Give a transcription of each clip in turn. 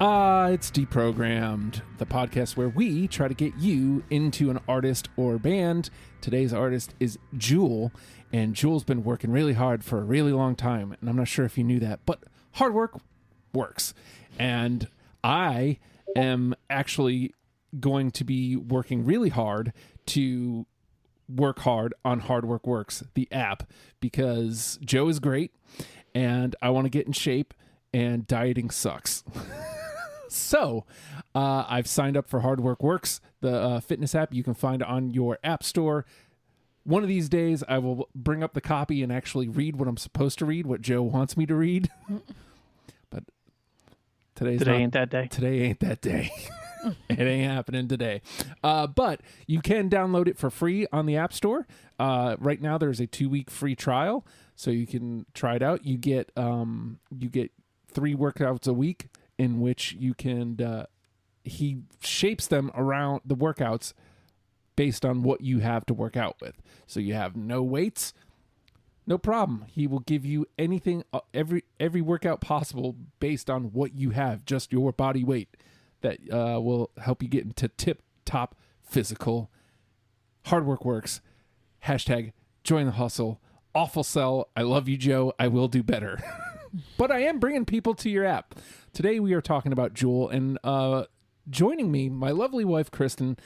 It's Deprogrammed, the podcast where we try to get you into an artist or band. Today's artist is Jewel, and Jewel's been working really hard for a really long time, and I'm not sure if you knew that, but hard work works. And I am actually going to be working really hard to work hard on Hard Work Works, the app, because Joe is great, and I want to get in shape, and dieting sucks. So, I've signed up for Hard Work Works, the fitness app. You can find it on your app store. One of these days, I will bring up the copy and actually read what I'm supposed to read, what Joe wants me to read. But today ain't that day. Today ain't that day. It ain't happening today. But you can download it for free on the App Store. Right now, there's a 2-week free trial, so you can try it out. You get 3 workouts a week, in which you can, he shapes them around the workouts based on what you have to work out with. So you have no weights, no problem. He will give you anything, every workout possible based on what you have, just your body weight, that will help you get into tip-top physical. Hard Work Works. Hashtag join the hustle. Awful sell. I love you, Joe. I will do better. But I am bringing people to your app. Today we are talking about Jewel, and joining me, my lovely wife, Kristin.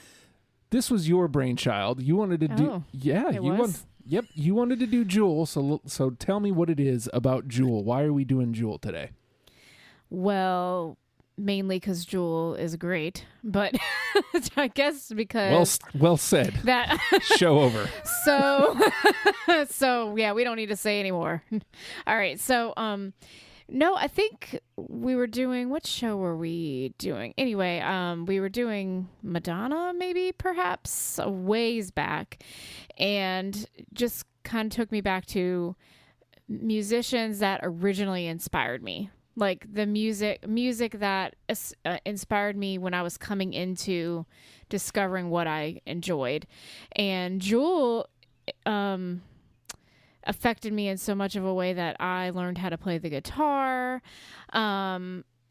This was your brainchild. You wanted to do... Yeah, you wanted to do Jewel, so tell me what it is about Jewel. Why are we doing Jewel today? Well, mainly because Jewel is great, but I guess because... Well said. That show over. So yeah, we don't need to say anymore. All right. So, no, I think we were doing, what show were we doing? Anyway, we were doing Madonna, maybe, perhaps, a ways back, and just kind of took me back to musicians that originally inspired me. Like the music that inspired me when I was coming into discovering what I enjoyed. And Jewel affected me in so much of a way that I learned how to play the guitar.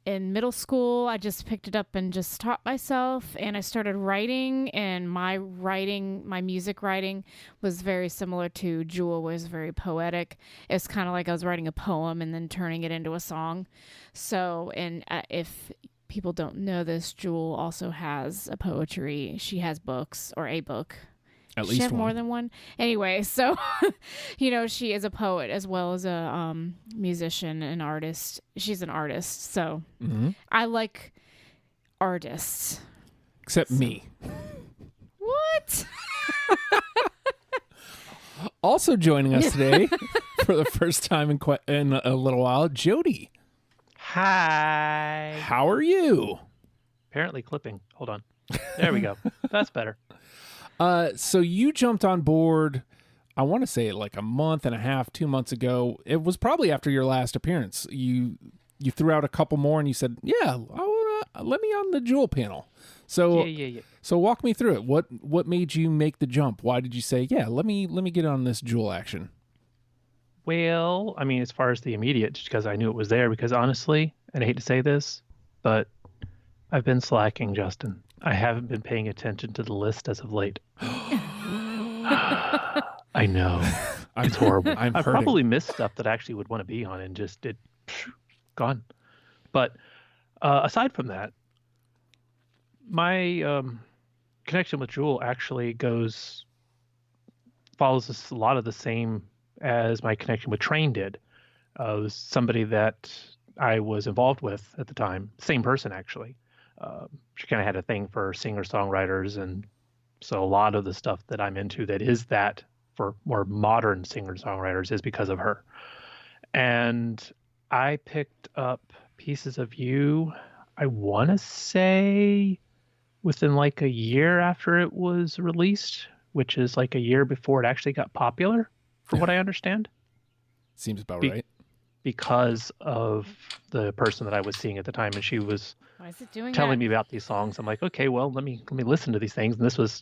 In middle school, I just picked it up and just taught myself, and I started writing, and my music writing was very similar to Jewel, was very poetic. It's kind of like I was writing a poem and then turning it into a song. So, and if people don't know this, Jewel also has a poetry. She has books, or a book. At least she have one. More than one. Anyway, so, she is a poet as well as a musician and artist. She's an artist, so I like artists. Except me. What? Also joining us today for the first time in a little while, Jody. Hi. How are you? Apparently clipping. Hold on. There we go. That's better. So you jumped on board, I want to say like a month and a half, 2 months ago. It was probably after your last appearance. You threw out a couple more and you said, yeah, let me on the Jewel panel. So, yeah. So walk me through it. What made you make the jump? Why did you say, yeah, let me get on this Jewel action? Well, I mean, as far as the immediate, just because I knew it was there, because honestly, and I hate to say this, but I've been slacking, Justin. I haven't been paying attention to the list as of late. I know. It's horrible. I've probably missed stuff that I actually would want to be on and just gone. But aside from that, my connection with Jewel actually follows a lot of the same as my connection with Train did. It was somebody that I was involved with at the time. Same person, actually. She kind of had a thing for singer-songwriters, and so a lot of the stuff that I'm into that is that for more modern singer-songwriters is because of her. And I picked up Pieces of You, I want to say, within like a year after it was released, which is like a year before it actually got popular, from what I understand. Seems about right. Because of the person that I was seeing at the time, and she was telling me about these songs. I'm like, okay, well, let me listen to these things. And this was,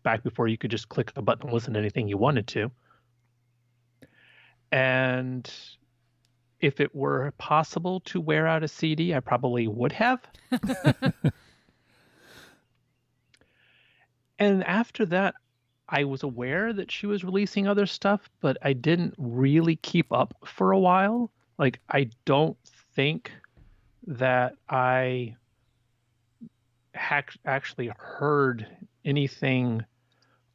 back before you could just click a button and listen to anything you wanted to. And if it were possible to wear out a CD, I probably would have. And after that, I was aware that she was releasing other stuff, but I didn't really keep up for a while. Like, I don't think that I actually heard anything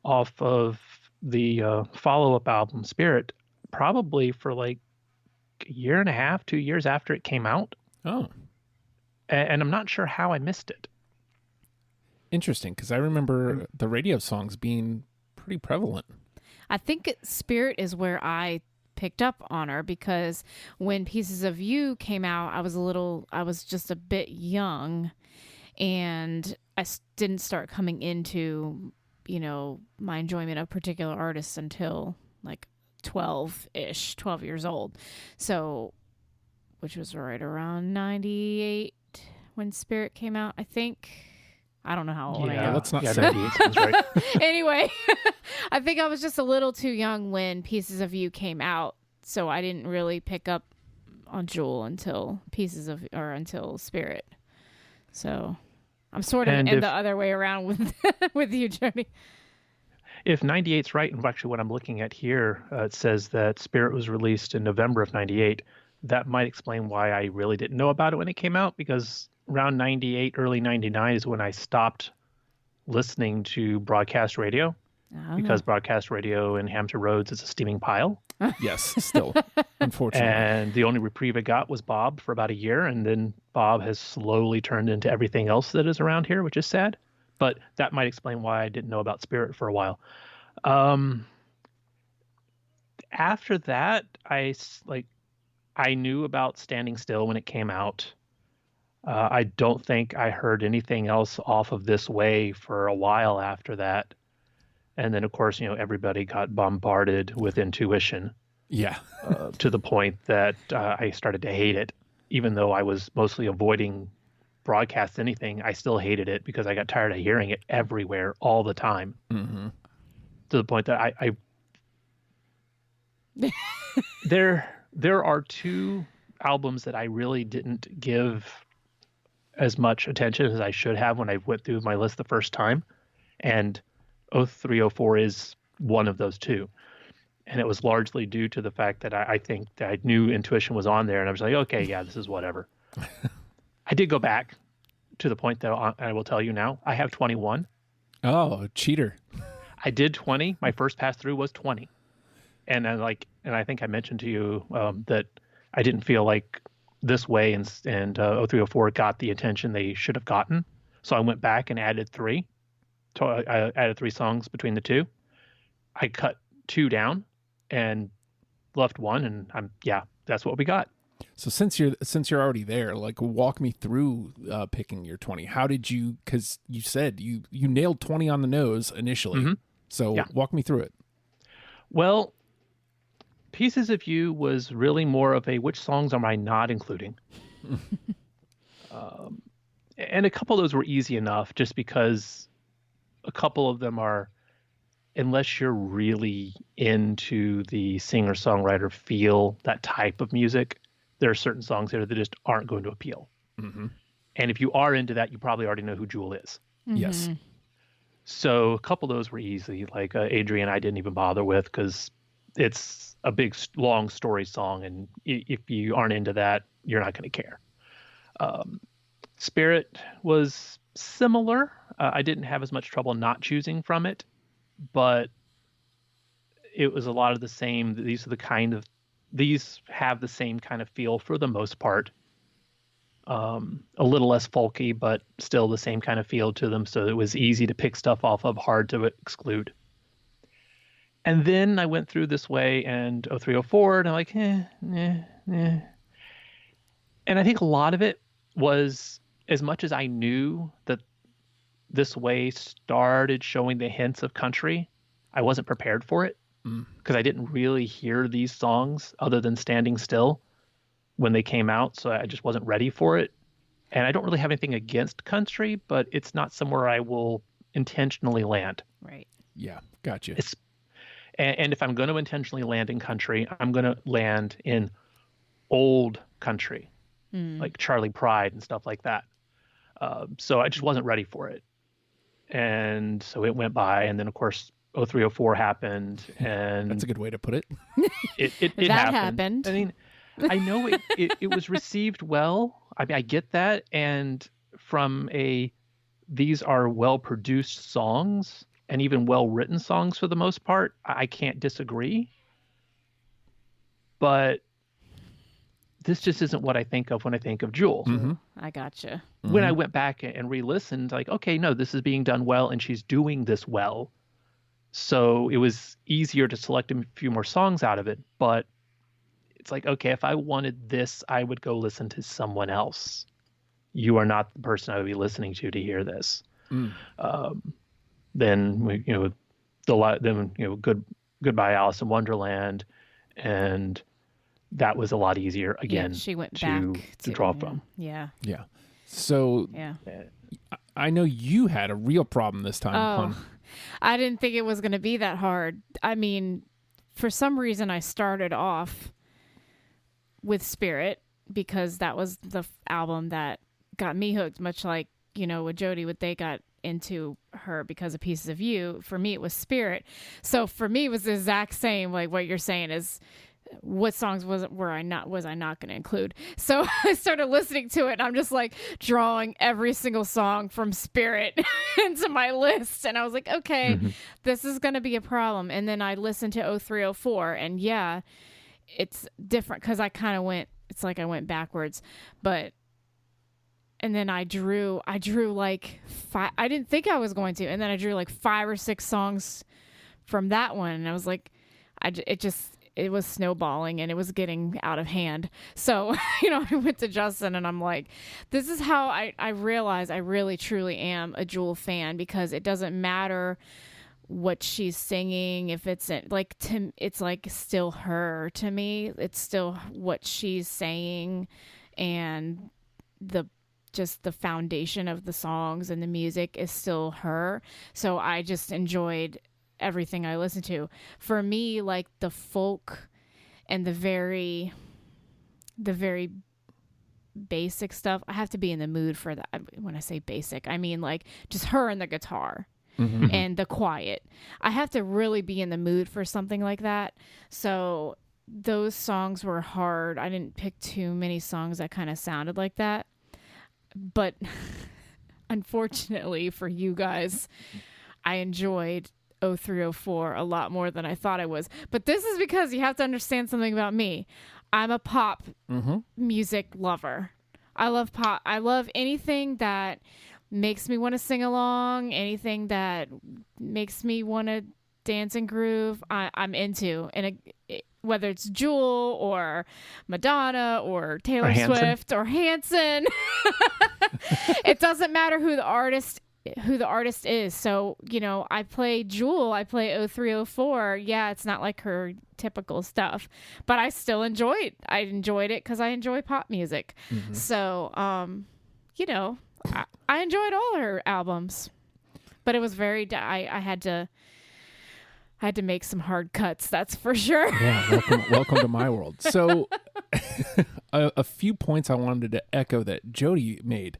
off of the follow-up album Spirit probably for like a year and a half, 2 years after it came out. Oh. And I'm not sure how I missed it. Interesting, because I remember the radio songs being pretty prevalent. I think Spirit is where I picked up on her, because when Pieces of You came out, I was just a bit young, and I didn't start coming into, my enjoyment of particular artists until like 12 years old. So, which was right around 98 when Spirit came out, I think. I don't know how old I am. Let's not say. 98 sounds right. Anyway, I think I was just a little too young when Pieces of You came out, so I didn't really pick up on Jewel until until Spirit. So I'm sort of in the other way around with with you, Jody. If 98's right, and actually what I'm looking at here, it says that Spirit was released in November of 98. That might explain why I really didn't know about it when it came out, because around 98, early 99 is when I stopped listening to broadcast radio, because broadcast radio in Hampton Roads is a steaming pile. Yes, still, unfortunately. And the only reprieve I got was Bob for about a year, and then Bob has slowly turned into everything else that is around here, which is sad. But that might explain why I didn't know about Spirit for a while. After that, I knew about Standing Still when it came out. I don't think I heard anything else off of This Way for a while after that. And then, of course, everybody got bombarded with Intuition. Yeah. To the point that I started to hate it. Even though I was mostly avoiding broadcast anything, I still hated it because I got tired of hearing it everywhere all the time. Mm-hmm. To the point that I there are two albums that I really didn't give as much attention as I should have when I went through my list the first time, and 0304 is one of those two. And it was largely due to the fact that I think that I knew Intuition was on there, and I was like, okay, yeah, this is whatever. I did go back to the point that I will tell you now. I have 21. Oh, cheater. I did 20. My first pass through was 20. And I think I mentioned to you that I didn't feel like This Way and 0304 got the attention they should have gotten. So I went back and added 3. I added 3 songs between the two. I cut 2 down and left 1, and that's what we got. So since you're already there, like, walk me through picking your 20. How did you? Because you said you nailed 20 on the nose initially. Mm-hmm. So walk me through it. Well, Pieces of You was really more of a which songs am I not including. And a couple of those were easy enough, just because a couple of them are, unless you're really into the singer-songwriter feel, that type of music, there are certain songs there that just aren't going to appeal. Mm-hmm. And if you are into that, you probably already know who Jewel is. Mm-hmm. Yes. So a couple of those were easy, like Adrian I didn't even bother with, because it's a big, long story song, and if you aren't into that, you're not going to care. Spirit was similar. I didn't have as much trouble not choosing from it, but it was a lot of the same. These have the same kind of feel for the most part. A little less folky, but still the same kind of feel to them. So it was easy to pick stuff off of, hard to exclude. And then I went through This Way and 0304, and I'm like, And I think a lot of it was, as much as I knew that This Way started showing the hints of country, I wasn't prepared for it, because I didn't really hear these songs other than Standing Still when they came out. So I just wasn't ready for it. And I don't really have anything against country, but it's not somewhere I will intentionally land. Right. Yeah. Gotcha. And if I'm going to intentionally land in country, I'm going to land in old country, like Charlie Pride and stuff like that. So I just wasn't ready for it. And so it went by, and then of course 0304 happened, and That's a good way to put it. it That happened. happened. I mean, I know it was received well. I mean, I get that, and from these are well produced songs and even well written songs for the most part. I can't disagree, but this just isn't what I think of when I think of Jewel. I gotcha. When I went back and re-listened, like, okay, no, this is being done well, and she's doing this well. So it was easier to select a few more songs out of it. But it's like, okay, if I wanted this, I would go listen to someone else. You are not the person I would be listening to hear this. Then Goodbye Alice in Wonderland, and that was a lot easier again. She went to back to draw from. Yeah. Yeah. So Yeah. I know you had a real problem this time, Oh, hon. I didn't think it was going to be that hard. I mean, for some reason, I started off with Spirit because that was the album that got me hooked, much like, with Jody, what they got into her because of Pieces of You. For me, it was Spirit. So for me, it was the exact same, like what you're saying is, what songs was I not going to include? So I started listening to it, and I'm just like drawing every single song from Spirit into my list, and I was like, okay, this is going to be a problem. And then I listened to 0304, and yeah, it's different because I kind of it's like I went backwards, and then I drew like five. I didn't think I was going to, and then I drew like 5 or 6 songs from that one, and I was like, it was snowballing and it was getting out of hand. So, I went to Justin and I'm like, this is how I realize I really, truly am a Jewel fan, because it doesn't matter what she's singing. If it's it's like still her to me. It's still what she's saying, and the foundation of the songs and the music is still her. So I just enjoyed everything I listened to. For me, like the folk and the very basic stuff, I have to be in the mood for that. When I say basic, I mean like just her and the guitar and the quiet. I have to really be in the mood for something like that. So those songs were hard. I didn't pick too many songs that kind of sounded like that. But unfortunately for you guys, I enjoyed 0304 a lot more than I thought I was. But this is because you have to understand something about me. I'm a pop music lover. I love pop. I love anything that makes me want to sing along, anything that makes me want to dance and groove, I'm into. And whether it's Jewel or Madonna or Taylor Swift or Hanson, it doesn't matter who the artist is. So, I play Jewel, I play 0304. Yeah, it's not like her typical stuff, but I still enjoy it. I enjoyed it because I enjoy pop music. So, I enjoyed all her albums, but it was I had to make some hard cuts. That's for sure. Yeah, welcome to my world. So a few points I wanted to echo that Jody made.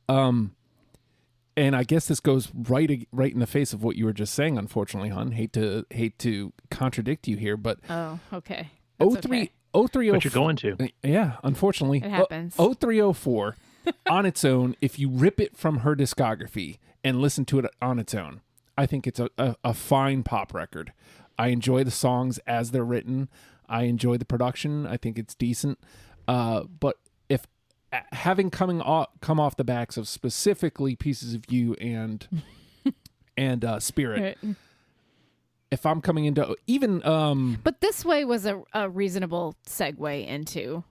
And I guess this goes right in the face of what you were just saying, unfortunately, hon. Hate to contradict you here, but oh, okay. 0304. What you're going to. Yeah, unfortunately. It happens. 0304 on its own, if you rip it from her discography and listen to it on its own, I think it's a fine pop record. I enjoy the songs as they're written. I enjoy the production. I think it's decent. But if having come off the backs of specifically Pieces of You and Spirit, if I'm coming into even but this way was a reasonable segue into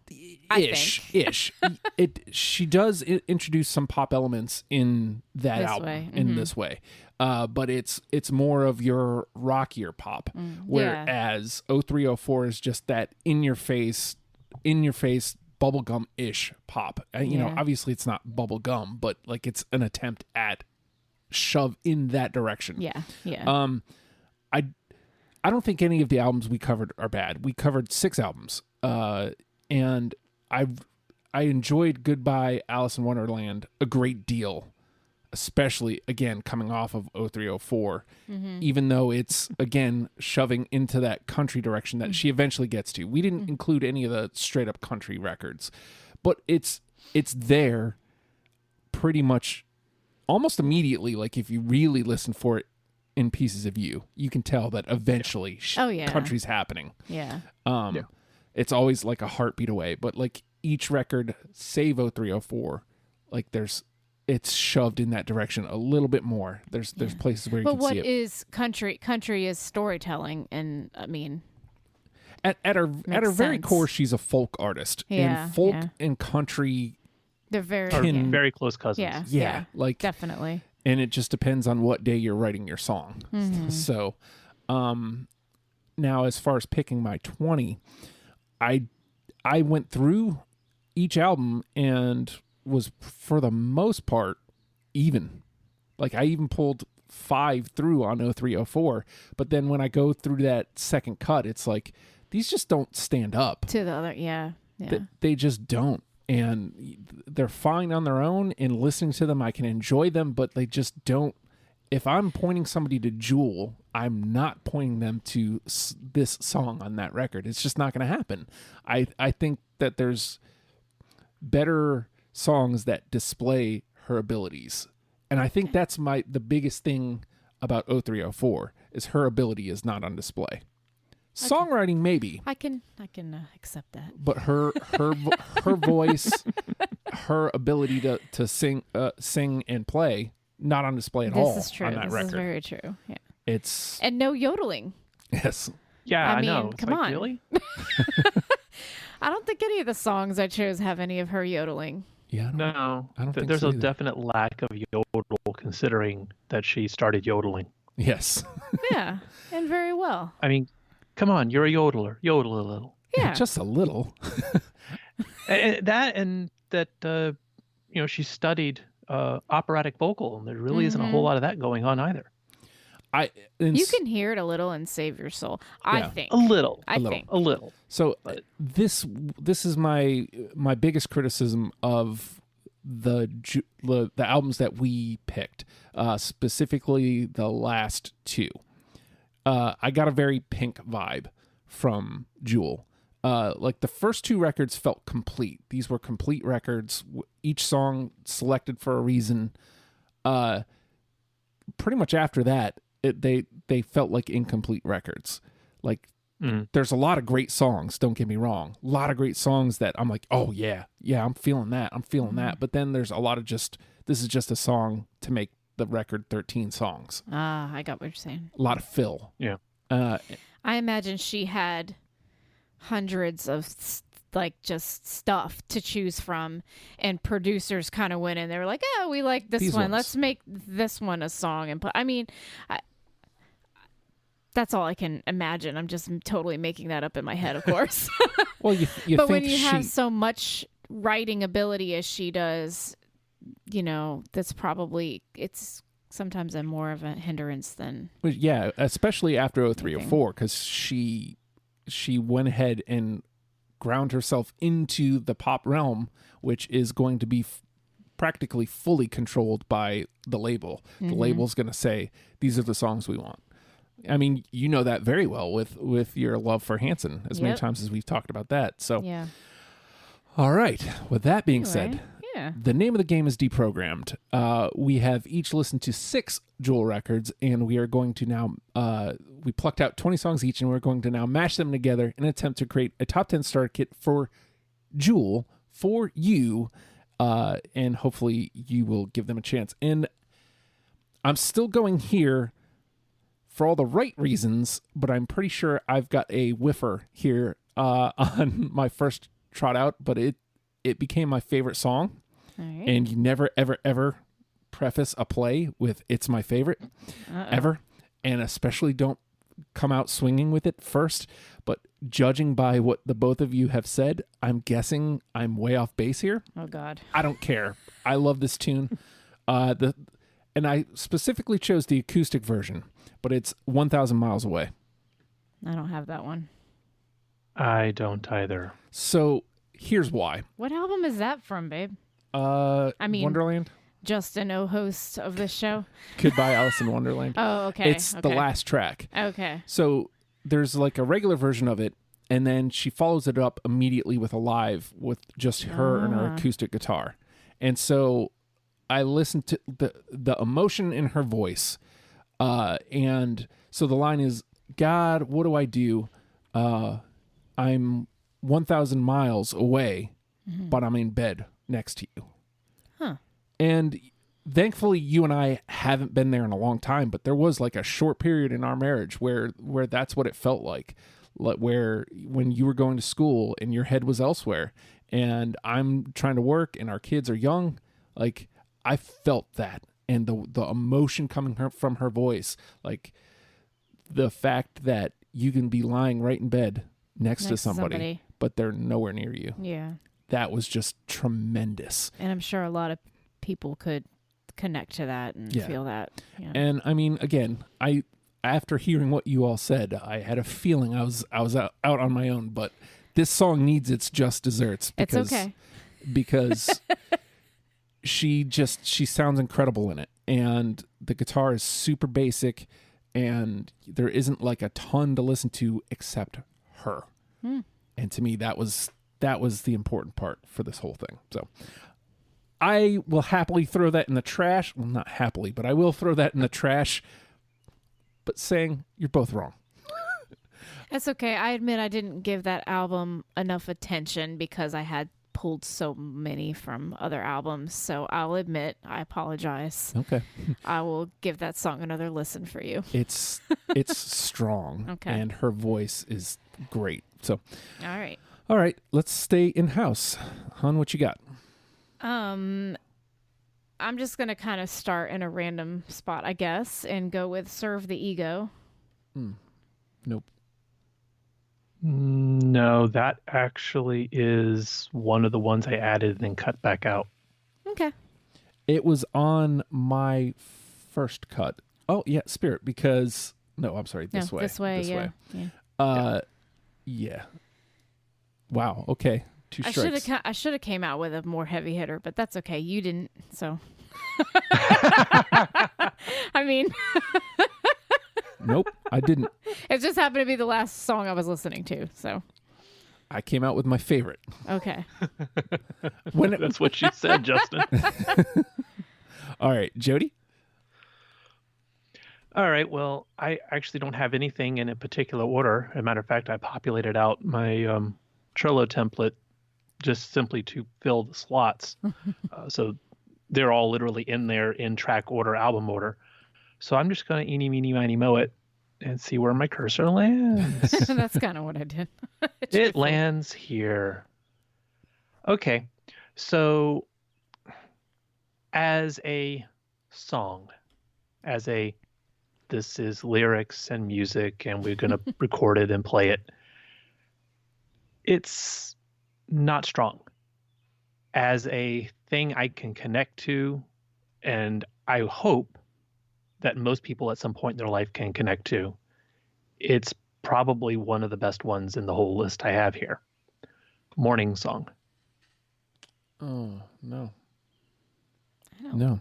ish. She does introduce some pop elements in that album in this way. But it's more of your rockier pop, whereas 0304 is just that in your face bubblegum-ish pop. Obviously it's not bubblegum, but like it's an attempt at shove in that direction. Yeah. I don't think any of the albums we covered are bad. We covered 6 albums, and I enjoyed Goodbye Alice in Wonderland a great deal, especially again coming off of 0304, even though it's again shoving into that country direction that she eventually gets to. We didn't include any of the straight up country records, but it's there pretty much almost immediately. Like if you really listen for it in Pieces of You, you can tell that eventually country's happening. Yeah. It's always like a heartbeat away, but like each record, save 0304, like it's shoved in that direction a little bit more. There's places where you can see it. But what is country? Country is storytelling, and I mean, at her very sense. core, she's a folk artist. Yeah, and folk yeah. and country, they're very very close cousins. Yeah, like definitely. And it just depends on what day you're writing your song. So, now as far as picking my 20, I went through each album and was for the most part even. Like I even pulled 5 through on 0304, but then when I go through that second cut, it's like these just don't stand up To the other, yeah. They just don't, and they're fine on their own, and listening to them I can enjoy them, but they just don't. If I'm pointing somebody to Jewel, I'm not pointing them to this song on that record. It's just not going to happen. I think that there's better songs that display her abilities. And I think that's the biggest thing about 0304 is her ability is not on display. Songwriting, maybe. I can accept that. But her voice, her ability to sing and play, not on display at all. This is true. On that This record. is very true. Yeah. It's And no yodeling. yes. Yeah, I I know. mean, It's come like, on. Really? I don't think any of the songs I chose have any of her yodeling. Yeah. No. I don't think There's so a either. definite lack of yodel considering that she started yodeling. Yes. Yeah, and very well. I mean, come on, you're a yodeler. Yodel a little. Yeah. Just a little. And that she studied operatic vocal, and there really isn't a whole lot of that going on either. You can hear it a little and save your soul. I Yeah. think. A little. I think. A little. So But- this is my biggest criticism of the albums that we picked, specifically the last 2. I got a very Pink vibe from Jewel. Like the first 2 records felt complete. These were complete records. Each song selected for a reason. Pretty much after that, they felt like incomplete records. Like there's a lot of great songs. Don't get me wrong. A lot of great songs that I'm like, oh yeah, I'm feeling that. I'm feeling that. But then there's a lot of this is just a song to make the record 13 songs. I got what you're saying. A lot of fill. Yeah. I imagine she had hundreds of just stuff to choose from, and producers kind of went in. They were like, "Oh, we like this These one. ones. Let's make this one a song." And put. I mean, that's all I can imagine. I'm just totally making that up in my head, of course. Well, you but think when you have so much writing ability as she does, that's probably it's sometimes more of a hindrance than. yeah, especially after 0304, because she went ahead and ground herself into the pop realm, which is going to be practically fully controlled by the label. The label's going to say, these are the songs we want. I mean, you know that very well with your love for Hanson, as many Yep. times as we've talked about that. So, Yeah. all right. With that being Anyway, said, yeah. the name of the game is Deprogrammed. We have each listened to 6 Jewel records, and we are going to now, we plucked out 20 songs each, and we're going to now mash them together in an attempt to create a top 10 starter kit for Jewel for you, and hopefully you will give them a chance. And I'm still going here for all the right reasons, but I'm pretty sure I've got a whiffer here on my first trot out, but it became my favorite song. All right. And you never, ever, ever preface a play with "it's my favorite," ever. And especially don't come out swinging with it first. But judging by what the both of you have said, I'm guessing I'm way off base here. Oh, God. I don't care. I love this tune. And I specifically chose the acoustic version, but it's 1,000 Miles Away. I don't have that one. I don't either. So here's why. What album is that from, babe? I mean- Wonderland. Justin, host of this show. Goodbye, Alice in Wonderland. Oh, okay. It's the last track. Okay. So there's like a regular version of it, and then she follows it up immediately with a live with just her and her acoustic guitar. And so I listened to the emotion in her voice. And so the line is, God, what do I do? I'm 1,000 miles away, but I'm in bed next to you. Huh. And thankfully, you and I haven't been there in a long time, but there was like a short period in our marriage where that's what it felt like where when you were going to school and your head was elsewhere, and I'm trying to work and our kids are young, like I felt that, and the emotion coming from her voice, like the fact that you can be lying right in bed next to somebody, but they're nowhere near you. Yeah. That was just tremendous. And I'm sure a lot of people could connect to that and feel that. Yeah. And I mean, again, after hearing what you all said, I had a feeling I was out on my own, but this song needs its just desserts. It's okay. Because she sounds incredible in it. And the guitar is super basic, and there isn't like a ton to listen to except her. And to me, that was the important part for this whole thing. So I will happily throw that in the trash. Well, not happily, but I will throw that in the trash. But saying you're both wrong. That's okay. I admit I didn't give that album enough attention because I had pulled so many from other albums. So I'll admit, I apologize. Okay. I will give that song another listen for you. It's strong. Okay. And her voice is great. So All right, let's stay in house. Hun, what you got? I'm just going to kind of start in a random spot, I guess, and go with Serve the Ego. Nope. No, that actually is one of the ones I added and then cut back out. Okay. It was on my first cut. Oh, yeah, Spirit, because... No, I'm sorry, This Way. This Way, This yeah. Way. Yeah. Wow, okay. 2 strikes. I should have came out with a more heavy hitter, but that's okay. You didn't, so... I mean... Nope, I didn't. It just happened to be the last song I was listening to, so... I came out with my favorite. Okay. That's what she said, Justin. All right, Jody? All right, well, I actually don't have anything in a particular order. As a matter of fact, I populated out my Trello template just simply to fill the slots. So they're all literally in there in track order, album order. So I'm just going to eeny, meeny, miny, moe it and see where my cursor lands. That's kind of what I did. It lands here. Okay, so as a song, this is lyrics and music, and we're going to record it and play it. It's not strong. As a thing I can connect to, and I hope that most people at some point in their life can connect to, it's probably one of the best ones in the whole list I have here. Morning Song. Oh, no. I don't. No.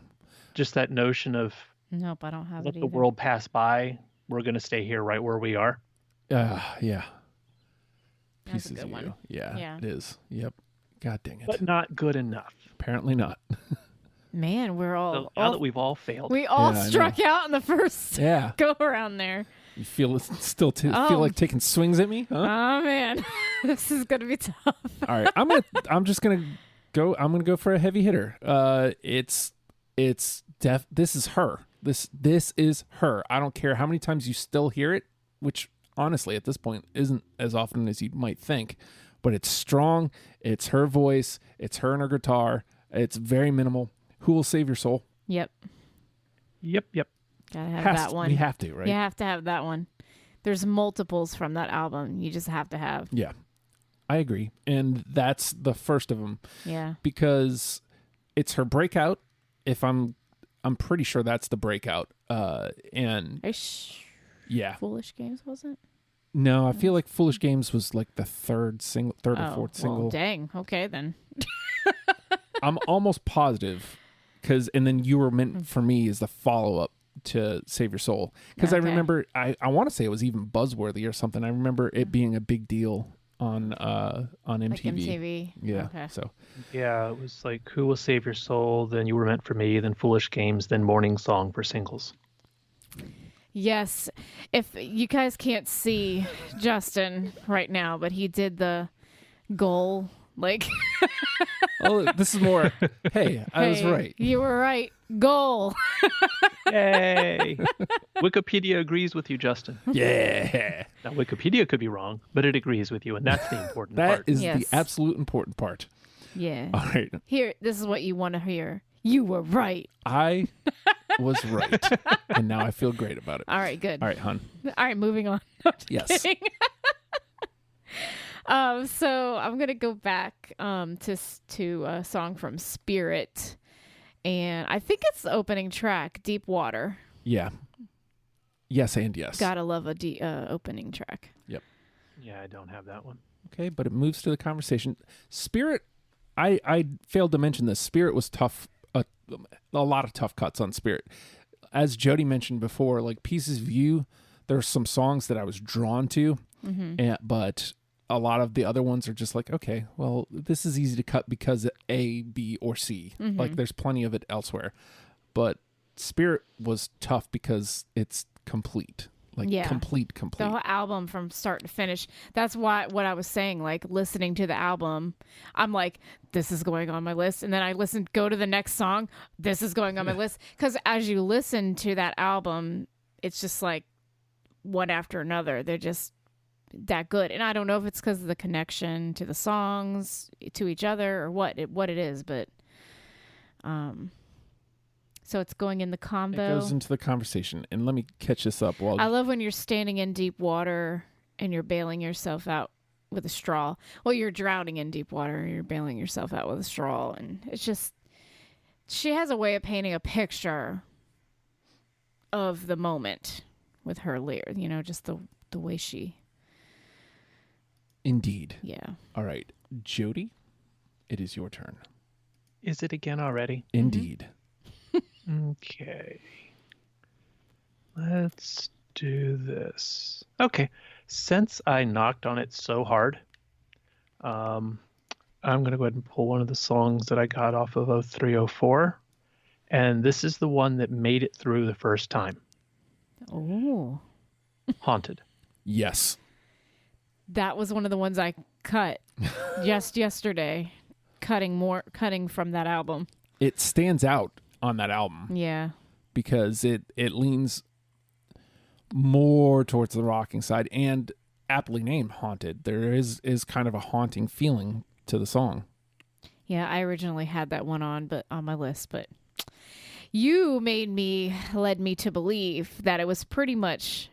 Just that notion of Nope, I don't have let it the either. world pass by. We're going to stay here right where we are. Yeah. That's a Pieces good of one. you. Yeah, Yeah. it is. Yep. God dang it. But not good enough. Apparently not. Man, we're all... So now that we've all failed. we all Yeah, I struck out in the first Yeah. go around there. You feel feel Oh. like taking swings at me? Huh? Oh, man. This is going to be tough. All right. I'm just going to go for a heavy hitter. This is her. This is her. I don't care how many times you still hear it, which honestly at this point isn't as often as you might think, but it's strong. It's her voice. It's her and her guitar. It's very minimal. Who Will Save Your Soul? Yep. Yep. Gotta have that one. We have to, right? You have to have that one. There's multiples from that album. You just have to have. Yeah. I agree. And that's the first of them. Yeah. Because it's her breakout. I'm pretty sure that's the breakout. And Are you yeah. Foolish Games, was it? No, I feel like Foolish Games was like the third or fourth single. Well, dang. Okay, then. I'm almost positive and then You Were Meant for Me is the follow-up to Save Your Soul. Because I remember, I want to say it was even buzzworthy or something. I remember it being a big deal on MTV. Like MTV. Yeah. Okay. So Yeah, it was like Who Will Save Your Soul, then You Were Meant for Me, then Foolish Games, then Morning Song for singles. Yes. If you guys can't see Justin right now, but he did the goal. Like, oh, this is more, hey, I was right. You were right. Goal. Yay! Wikipedia agrees with you, Justin. Yeah. Now, Wikipedia could be wrong, but it agrees with you, and that's the important part. That is Yes. the absolute important part. Yeah. All right. Here, this is what you want to hear. You were right. I was right. And now I feel great about it. All right, good. All right, hon. All right, moving on. No, just Yes. kidding. So I'm gonna go back to a song from Spirit, and I think it's the opening track, "Deep Water." Yeah. Yes and yes. Gotta love a opening track. Yeah, I don't have that one. Okay, but it moves to the conversation. Spirit, I failed to mention this. Spirit was tough. A lot of tough cuts on Spirit. As Jody mentioned before, like Pieces of You, there's some songs that I was drawn to, but a lot of the other ones are just like, okay, well, this is easy to cut because A, B, or C. Like there's plenty of it elsewhere. But Spirit was tough because it's complete. Like complete. The whole album from start to finish. That's what I was saying. Like listening to the album, I'm like, this is going on my list, and then I go to the next song. This is going on my list because as you listen to that album, it's just like one after another. They're just that good, and I don't know if it's because of the connection to the songs, to each other, or what it is, but so it's going in the combo. It goes into the conversation, and let me catch this up. While I love when you're standing in deep water and you're bailing yourself out with a straw. Well, you're drowning in deep water and you're bailing yourself out with a straw, and it's just she has a way of painting a picture of the moment with her lyric. You know, just the way she. Indeed. Yeah. All right, Jody, it is your turn. Is it again already? Indeed. Okay. Let's do this. Okay. Since I knocked on it so hard, I'm going to go ahead and pull one of the songs that I got off of 0304. And this is the one that made it through the first time. Oh. Haunted. Yes. That was one of the ones I cut just yesterday, cutting from that album. It stands out on that album. Yeah. Because it leans more towards the rocking side and aptly named Haunted. There is kind of a haunting feeling to the song. Yeah, I originally had that one on my list, but you led me to believe that it was pretty much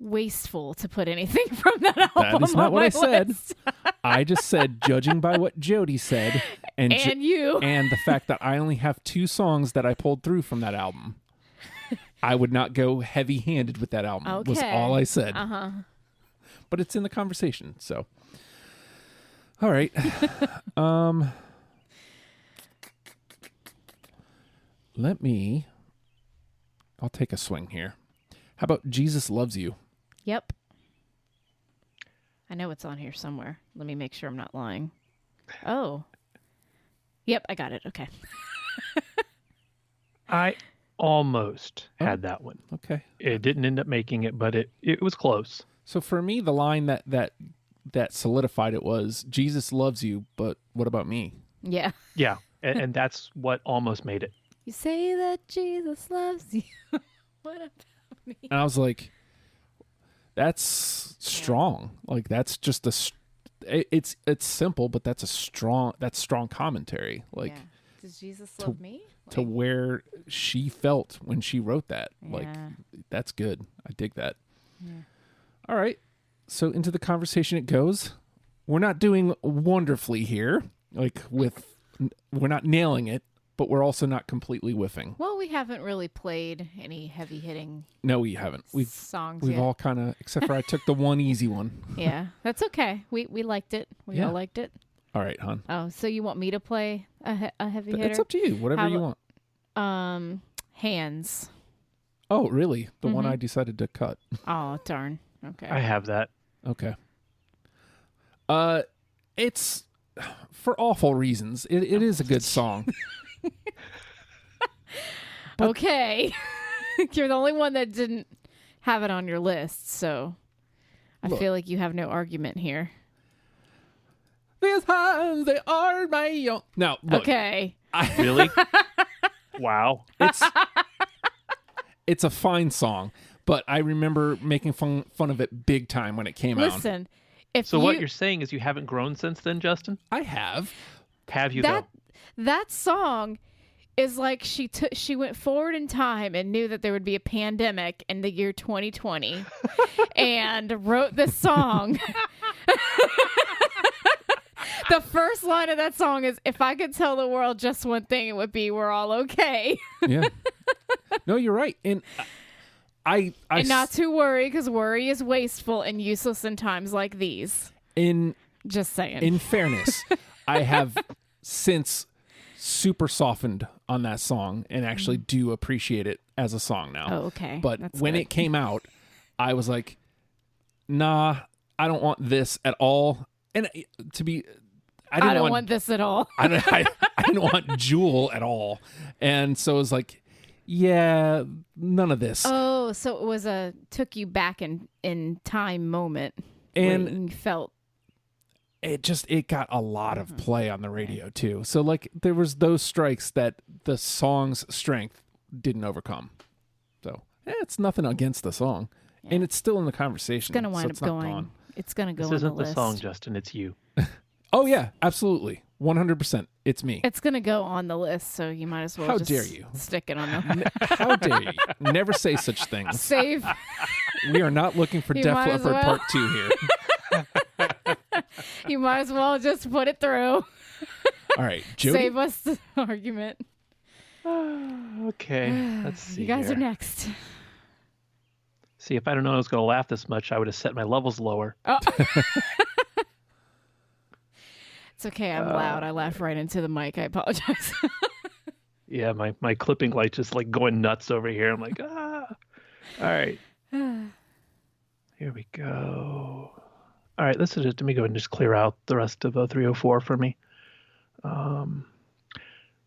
wasteful to put anything from that album. That is not on what my I said. list. I just said, judging by what Jody said, and you, and the fact that I only have 2 songs that I pulled through from that album, I would not go heavy-handed with that album. Okay. Was all I said. But it's in the conversation, so. All right. I'll take a swing here. How about Jesus Loves You? Yep. I know it's on here somewhere. Let me make sure I'm not lying. Oh. Yep, I got it. Okay. I almost had that one. Okay. It didn't end up making it, but it was close. So for me, the line that solidified it was, Jesus loves you, but what about me? Yeah. Yeah, and that's what almost made it. You say that Jesus loves you. What about me? And I was like, that's strong. Like that's just it's simple, but that's strong commentary. Like, yeah. Does Jesus love me? To where she felt when she wrote that. Yeah. Like, that's good. I dig that. Yeah. All right. So into the conversation it goes. We're not doing wonderfully here. Like we're not nailing it, but we're also not completely whiffing. Well, we haven't really played any heavy hitting No, we haven't. songs We've yet. all kind of, except for I took the one easy one. Yeah, that's okay. We liked it. We all liked it. All right, hon. Oh, so you want me to play a heavy hitter? It's up to you. Whatever you want. Hands. Oh, really? The one I decided to cut. Oh, darn. Okay. I have that. Okay. It's for awful reasons. It is a good song. Okay. You're the only one that didn't have it on your list, so I feel like you have no argument here. These hands, they are my own. Now, look. Okay. Really? Wow. It's a fine song, but I remember making fun of it big time when it came out. Listen, if So what you're saying is you haven't grown since then, Justin? I have. Have you though? that song is like she went forward in time and knew that there would be a pandemic in the year 2020 and wrote this song. The first line of that song is, if I could tell the world just one thing, it would be, we're all okay. Yeah. No, you're right. And and not to worry, because worry is wasteful and useless in times like these. Just saying. In fairness, I have since super softened on that song and actually do appreciate it as a song now. Oh, okay. But That's when good. it came out, I was like, nah, I don't want this at all. And I don't want this at all. I didn't want Jewel at all. And so it was like, yeah, none of this. Oh, so it was took you back in time moment. And where you felt it got a lot of play on the radio too. So like there was those strikes that the song's strength didn't overcome. So it's nothing against the song. Yeah. And it's still in the conversation. It's gonna wind so up going. gone. It's gonna go. This on isn't the the list. song, Justin. It's you. Oh yeah, absolutely. 100%. It's me. It's gonna go on the list, so you might as well. How just dare you. stick it on the How dare you? Never say such things. save. We are not looking for You Def might as Leppard well. Part 2 here. You might as well just put it through. All right, Jody. Save us the argument. Okay. Let's see. You guys here. are next. See, if I'd have known I was going to laugh this much, I would have set my levels lower. Oh. It's okay. I'm loud. I laughed right into the mic. I apologize. Yeah, my clipping light just like going nuts over here. I'm like, ah. All right. Here we go. All right, let me go and just clear out the rest of 304 for me.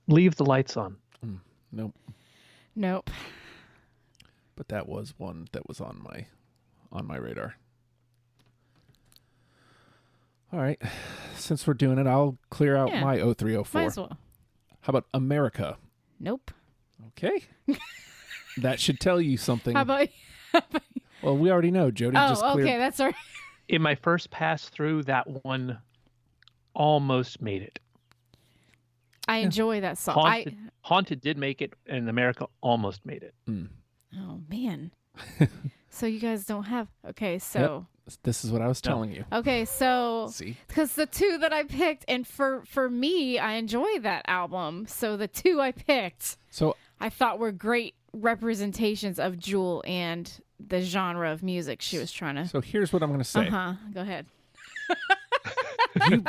Leave the lights on. Nope. Nope. But that was one that was on my radar. All right. Since we're doing it, I'll clear out my 0304. Might as well. How about America? Nope. Okay. That should tell you something. How about? Well, we already know. Jody just cleared. Okay. That's all right. In my first pass through, that one almost made it. I enjoy that song. Haunted did make it, and America almost made it. Oh man. So you guys don't have. Okay. So. Yep. This is what I was telling you. Okay. So. See? Because the two that I picked, and for me, I enjoy that album. So the two I picked, So I thought were great representations of Jewel and the genre of music she was trying to. So here's what I'm going to say. Go ahead.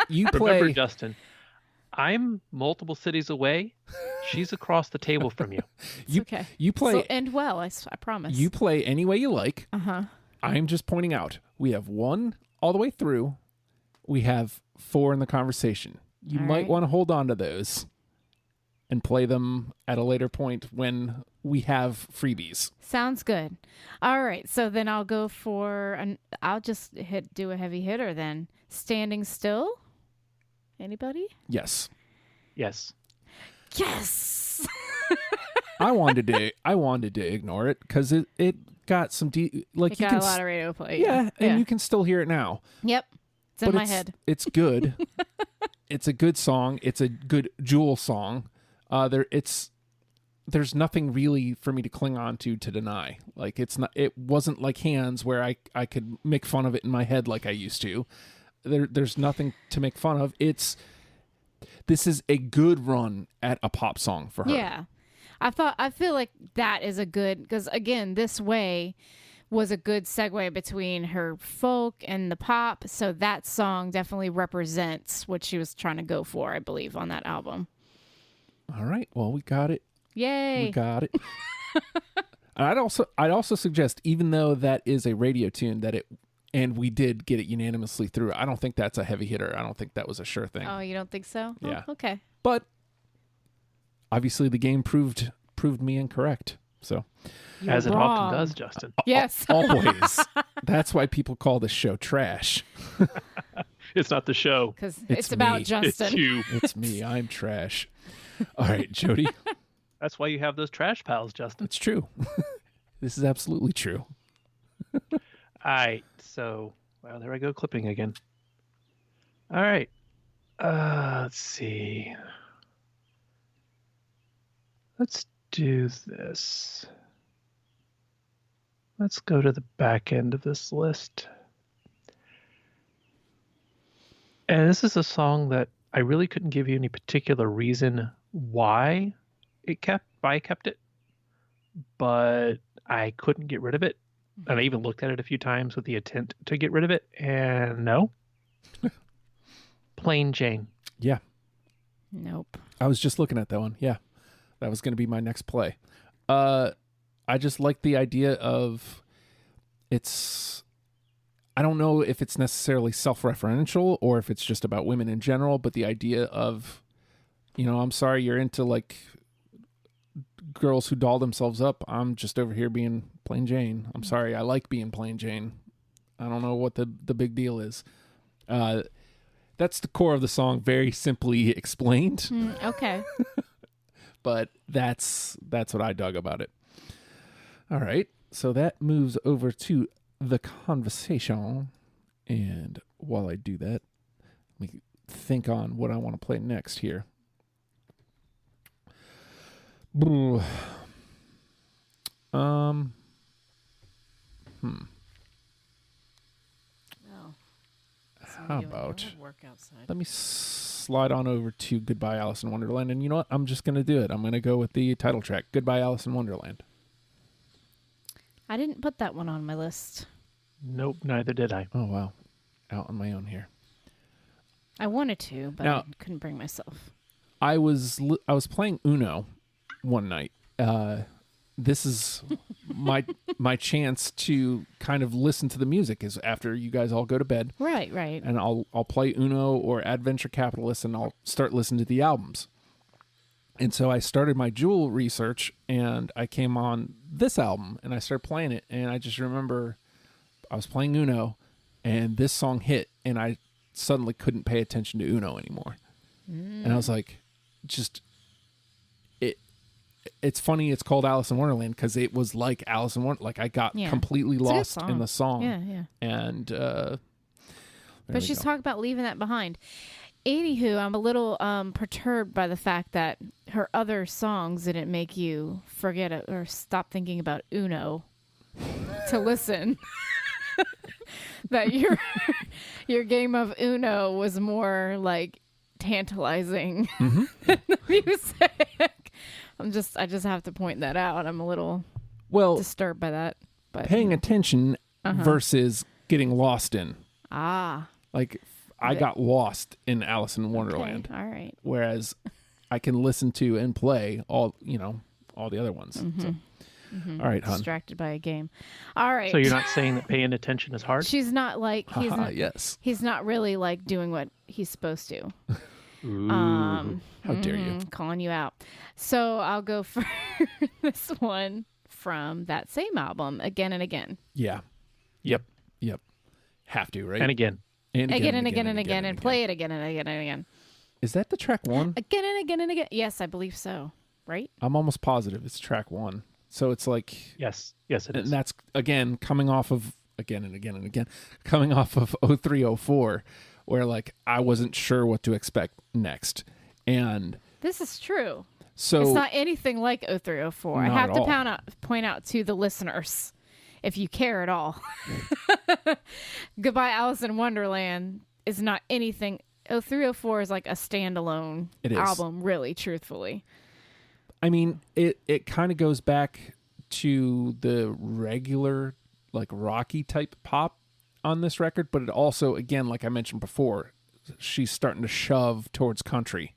You Remember, play. Justin, I'm multiple cities away. She's across the table from you. Okay. You play. So end well. I promise. You play any way you like. Uh-huh. I'm just pointing out we have one all the way through. We have 4 in the conversation. You All might right. want to hold on to those and play them at a later point when we have freebies. Sounds good. All right. So then I'll go for I'll just do a heavy hitter then. Standing Still. Anybody? Yes. Yes. Yes. I wanted to ignore it because it got some like It you got can a lot of radio play. yeah, and you can still hear it now. Yep. It's in But my head. It's good. It's a good song. It's a good Jewel song. There's nothing really for me to cling on to deny. Like it wasn't like Hands where I could make fun of it in my head like I used to. There's nothing to make fun of. It's This is a good run at a pop song for her. Yeah. I feel like that is a good, because again, This Way was a good segue between her folk and the pop. So that song definitely represents what she was trying to go for, I believe, on that album. All right. Well, we got it. Yay. We got it. I'd also suggest, even though that is a radio tune, and we did get it unanimously through, I don't think that's a heavy hitter. I don't think that was a sure thing. Oh, you don't think so? Yeah. Oh, okay. But obviously the game proved me incorrect. So As it wrong. often does, Justin. Yes. always. That's why people call this show trash. It's not the show. Because It's it's about me. Justin. It's you. It's me. I'm trash. All right, Jody. That's why you have those trash pals, Justin. It's true. This is absolutely true. All right. So, well, there I go clipping again. All right. Let's see. Let's do this. Let's go to the back end of this list. And this is a song that I really couldn't give you any particular reason why I kept it, but I couldn't get rid of it. And I even looked at it a few times with the intent to get rid of it, and no. Plain Jane. Yeah. Nope. I was just looking at that one. Yeah. That was going to be my next play. I just like the idea of I don't know if it's necessarily self-referential or if it's just about women in general, but the idea of, I'm sorry you're into like girls who doll themselves up. I'm just over here being plain Jane. I'm sorry. I like being plain Jane. I don't know what the big deal is. That's the core of the song, very simply explained. Okay. But that's what I dug about it. All right. So that moves over to the conversation. And while I do that, let me think on what I want to play next here. How about, let me slide on over to Goodbye Alice in Wonderland. And you know what? I'm just going to do it. I'm going to go with the title track, Goodbye Alice in Wonderland. I didn't put that one on my list. Nope, neither did I. Oh, wow. Out on my own here. I wanted to, but Now, I couldn't bring myself. I was playing Uno one night. This is my chance to kind of listen to the music is after you guys all go to bed. Right. And I'll play Uno or Adventure Capitalist and I'll start listening to the albums. And so I started my Jewel research and I came on this album and I started playing it. And I just remember I was playing Uno and this song hit and I suddenly couldn't pay attention to Uno anymore. And I was like, it's funny it's called Alice in Wonderland because it was like Alice in Wonderland. Like I got completely lost in the song. Yeah. And but she's talking about leaving that behind. Anywho, I'm a little perturbed by the fact that her other songs didn't make you forget it or stop thinking about Uno to listen. That your game of Uno was more like tantalizing than the music. I just have to point that out. I'm a little disturbed by that. But paying attention versus getting lost in. Like I got lost in Alice in Wonderland. Okay. All right. Whereas I can listen to and play all the other ones. So. All right, hon. Distracted by a game. All right. So you're not saying that paying attention is hard? She's not like yes. He's not really like doing what he's supposed to. How dare you? Calling you out. So I'll go for this one from that same album, Again and Again. Yeah. Yep. Have to, right? And again. And again and again and again and play it again and again and again. Is that the track one? Again and again and again. Yes, I believe so. Right? I'm almost positive it's track one. So it's like yes, it is. And that's again coming off of again and again and again, coming off of 0304, where like I wasn't sure what to expect next. And this is true. So it's not anything like 0304. I have to point out to the listeners, if you care at all, Goodbye Alice in Wonderland is not anything 0304 is like a standalone It is. album, really, truthfully. I mean, it kind of goes back to the regular, like, rocky type pop on this record, but it also, again, like I mentioned before, she's starting to shove towards country,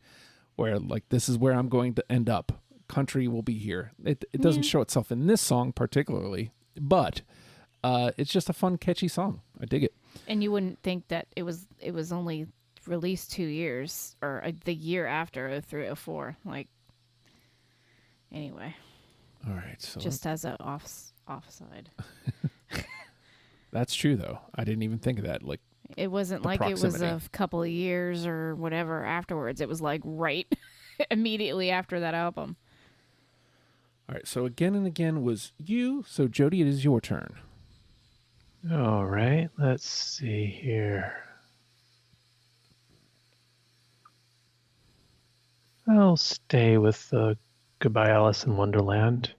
where, like, this is where I'm going to end up. Country will be here. It doesn't show itself in this song particularly, but it's just a fun, catchy song. I dig it. And you wouldn't think that it was only released 2 years, or the year after 0304. Like, anyway. All right. So Just as a offside. that's true, though. I didn't even think of that. Like, It wasn't The like it was proximity. a couple of years or whatever afterwards. It was like right immediately after that album. all right. So again and again was you. So Jody, it is your turn. All right, let's see here. I'll stay with the Goodbye Alice in Wonderland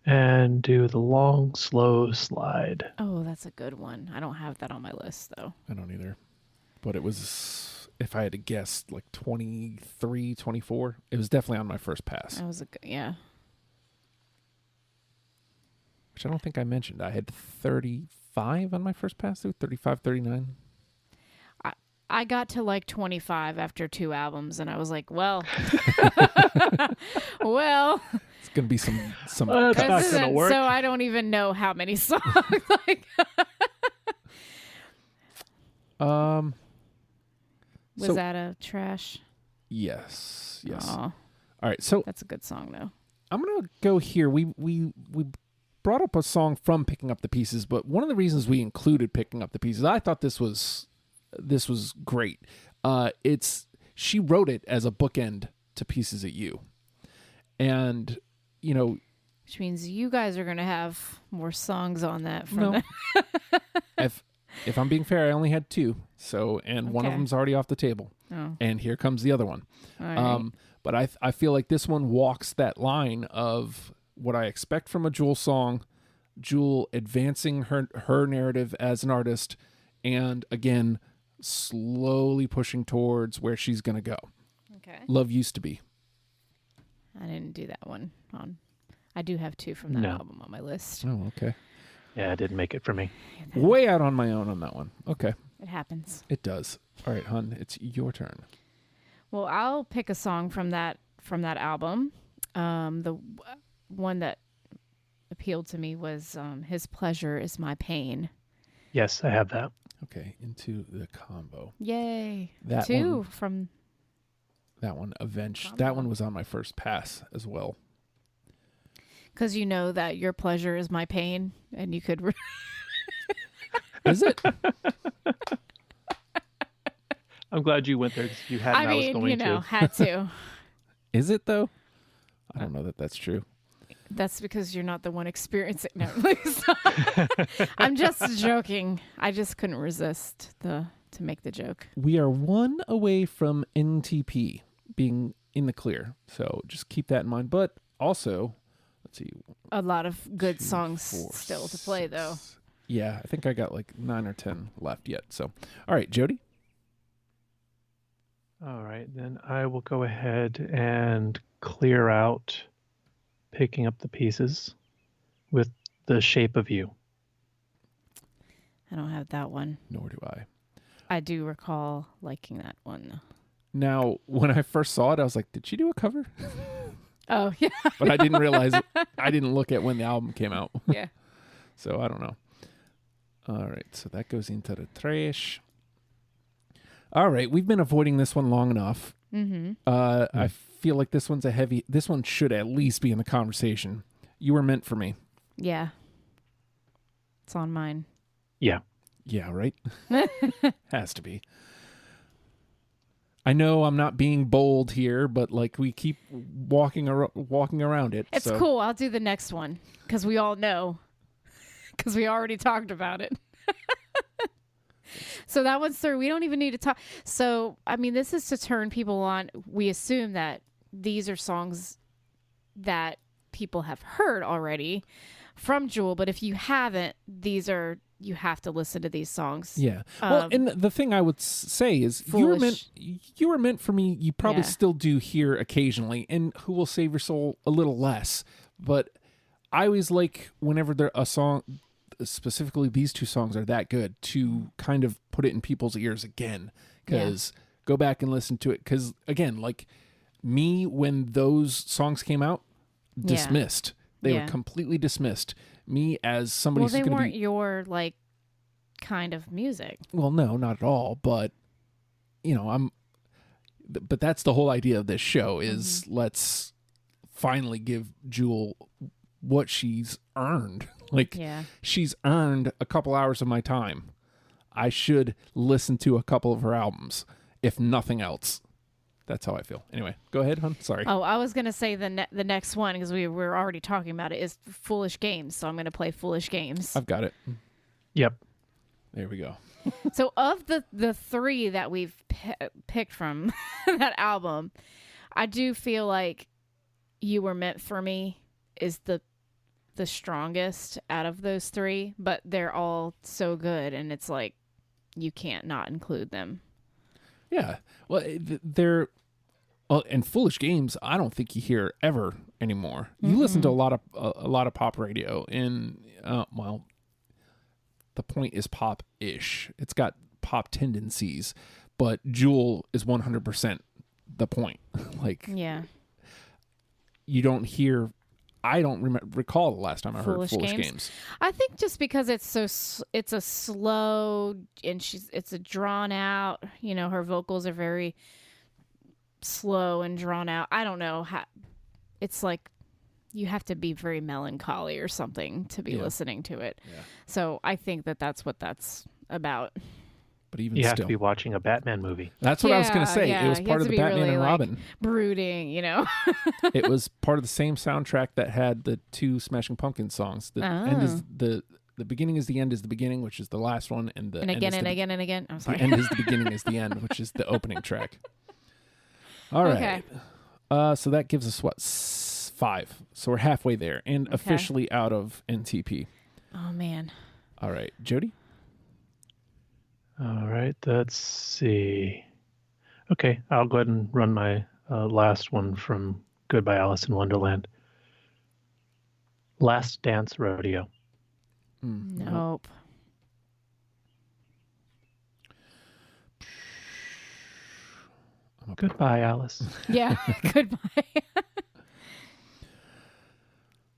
and do the long, slow slide. Oh, that's a good one. I don't have that on my list, though. I don't either. But it was, if I had to guess, like 23, 24. It was definitely on my first pass, That was a good, yeah. which I don't think I mentioned. I had 35 on my first pass through, 35, 39. I got to like 25 after 2 albums, and I was like, well, well, It's going to be some That's not this gonna isn't- work. so I don't even know how many songs. Like, was was that a trash? Yes. Aw, All right. So that's a good song, though. I'm going to go here. We brought up a song from Picking Up the Pieces, but one of the reasons we included Picking Up the Pieces, I thought this was great. She wrote it as a bookend to Pieces of You. And, you know, Which means you guys are going to have more songs on that from No. that. if I'm being fair, I only had 2. So, and one of Okay. them's already off the table. Oh, And here comes the other one. all right. But I feel like this one walks that line of what I expect from a Jewel song, Jewel advancing her narrative as an artist, and again, slowly pushing towards where she's going to go. Okay. Love Used to Be. I didn't do that one on. I do have 2 from that No. album on my list. Oh, okay. Yeah, it didn't make it for me. Way out on my own on that one. Okay. It happens. It does. All right, hun, it's your turn. Well, I'll pick a song from that album. The one that appealed to me was "His Pleasure Is My Pain." Yes, I have that. Okay, into the combo. Yay! That 2 one. from. That one, Avenged. Combo. That one was on my first pass as well. Because you know that your pleasure is my pain, and you could. Is it? I'm glad you went there 'cause you had, and I was going to. had to. Is it though? I don't know that that's true. That's because you're not the one experiencing it. Please. I'm just joking. I just couldn't resist to make the joke. We are 1 away from NTP being in the clear. So just keep that in mind. But also, let's see. A lot of good 2, songs 4, still to play, though. 6. Yeah, I think I got like 9 or 10 left yet. So, all right, Jody. All right, then I will go ahead and clear out Picking Up the Pieces with The Shape of You. I don't have that one. Nor do I. I do recall liking that one. Now, when I first saw it, I was like, did she do a cover? Oh, yeah. But I didn't realize it. I didn't look at when the album came out. Yeah. So I don't know. All right. So that goes into the trash. All right. We've been avoiding this one long enough. Mm-hmm. I feel like this one should at least be in the conversation. You Were Meant for Me. Yeah. It's on mine. Yeah. Yeah, right? Has to be. I know I'm not being bold here, but like we keep walking around it. It's so. cool. I'll do the next one because we all know. Because we already talked about it. So that one's through. We don't even need to talk. So, I mean, this is to turn people on. We assume that these are songs that people have heard already from Jewel. But if you haven't, these are you have to listen to these songs. Yeah. Well, and the thing I would say is you were meant for me. You probably still do hear occasionally, and Who Will Save Your Soul a little less. But I always like whenever a song, specifically these two songs are that good, to kind of put it in people's ears again. Because go back and listen to it. Because again, like me, when those songs came out, dismissed. They were completely dismissed. Me as somebody who's going to be... Well, they weren't your, like, kind of music. Well, no, not at all. But, you know, but that's the whole idea of this show is let's finally give Jewel what she's earned. Like, she's earned a couple hours of my time. I should listen to a couple of her albums, if nothing else. That's how I feel. Anyway, go ahead, hon. Sorry. Oh, I was going to say the next one, because we were already talking about it, is Foolish Games. So I'm going to play Foolish Games. I've got it. Yep. There we go. So of the three that we've picked from that album, I do feel like You Were Meant for Me is the strongest out of those three, but they're all so good, and it's like you can't not include them. Yeah. Well, they're... Well, and Foolish Games, I don't think you hear ever anymore. You listen to a lot of pop radio, and well, the point is pop-ish. It's got pop tendencies, but Jewel is 100% the point. Like, you don't hear. I don't recall the last time I heard Foolish Games. I think just because it's a slow and it's a drawn out. You know, her vocals are very slow and drawn out. I don't know how. It's like you have to be very melancholy or something to be listening to it. Yeah. So I think that's what that's about. But even you still, have to be watching a Batman movie. That's what I was going to say. It was part of the Batman really, and Robin. Like, brooding, you know. It was part of the same soundtrack that had the two Smashing Pumpkins songs. The end is the beginning is the end is the beginning, which is the last one, and the and end again is and the, again and again. I'm sorry. The end is the beginning is the end, which is the opening track. All right. Okay. So that gives us what 5. So we're halfway there, and officially out of NTP. Oh man. All right, Jody. All right, let's see. Okay, I'll go ahead and run my last one from Goodbye Alice in Wonderland. Last Dance Rodeo. Nope. Goodbye, Alice. Yeah, goodbye.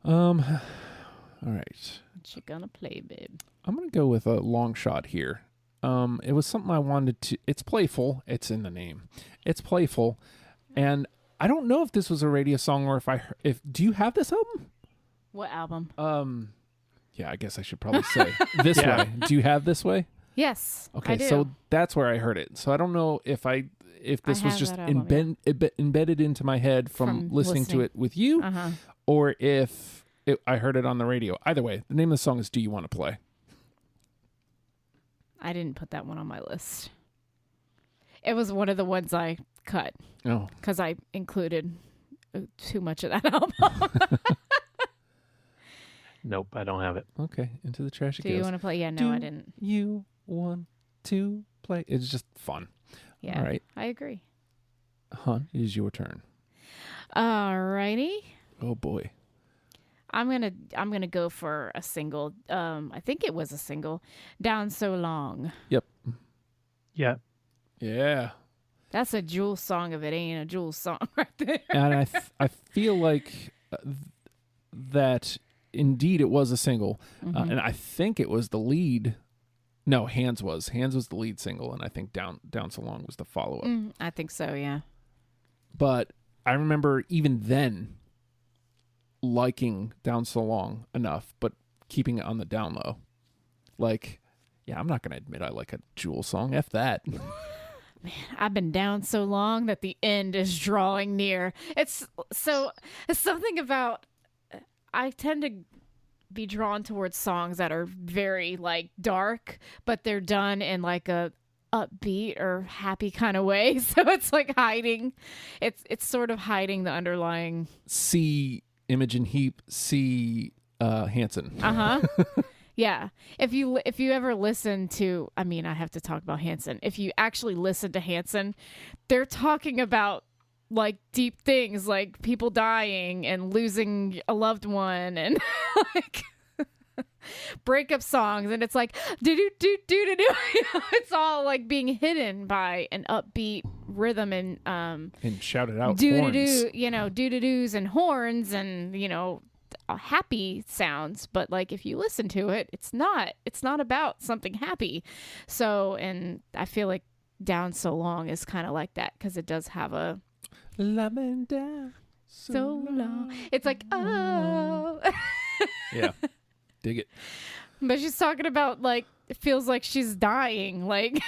All right. What you gonna play, babe? I'm gonna go with a long shot here. It was something I wanted to. It's playful. It's in the name. It's playful, and I don't know if this was a radio song or if. Do you have this album? What album? Yeah, I guess I should probably say This Way. Do you have This Way? Yes. Okay, I do. so that's where I heard it. So I don't know if this was just embedded into my head from listening to it with you, or if I heard it on the radio. Either way, the name of the song is "Do You Want to Play?" I didn't put that one on my list. It was one of the ones I cut. Oh. Because I included too much of that album. Nope, I don't have it. Okay, into the trash it goes. Do you want to play? Yeah, no, I didn't. You want to play? It's just fun. Yeah. All right. I agree. Hon, it is your turn. All righty. Oh boy. I'm gonna go for a single. I think it was a single. Down So Long. Yep. Yeah. Yeah. That's a Jewel song if it ain't a Jewel song right there. And I feel like that indeed it was a single, and I think it was the lead. No, Hands was the lead single, and I think Down So Long was the follow up. I think so. Yeah. But I remember even then liking Down So Long enough, but keeping it on the down low. Like, yeah, I'm not going to admit I like a Jewel song. F that. Man, I've been down so long that the end is drawing near. It's something about, I tend to be drawn towards songs that are very like dark, but they're done in like a upbeat or happy kind of way. So it's like hiding. It's sort of hiding the underlying. C. Imogen Heap, C. Hansen. Yeah. If you ever listen to, I mean, I have to talk about Hanson. If you actually listen to Hanson, they're talking about like deep things, like people dying and losing a loved one, and like breakup songs, and it's like do do do do do do. It's all like being hidden by an upbeat rhythm and shouted out do horns. do do doos and horns and happy sounds. But like if you listen to it, it's not about something happy. So, and I feel like Down So Long is kind of like that, because it does have a Loving down so long. It's like, oh. Yeah. Dig it. But she's talking about, like, it feels like she's dying. Like,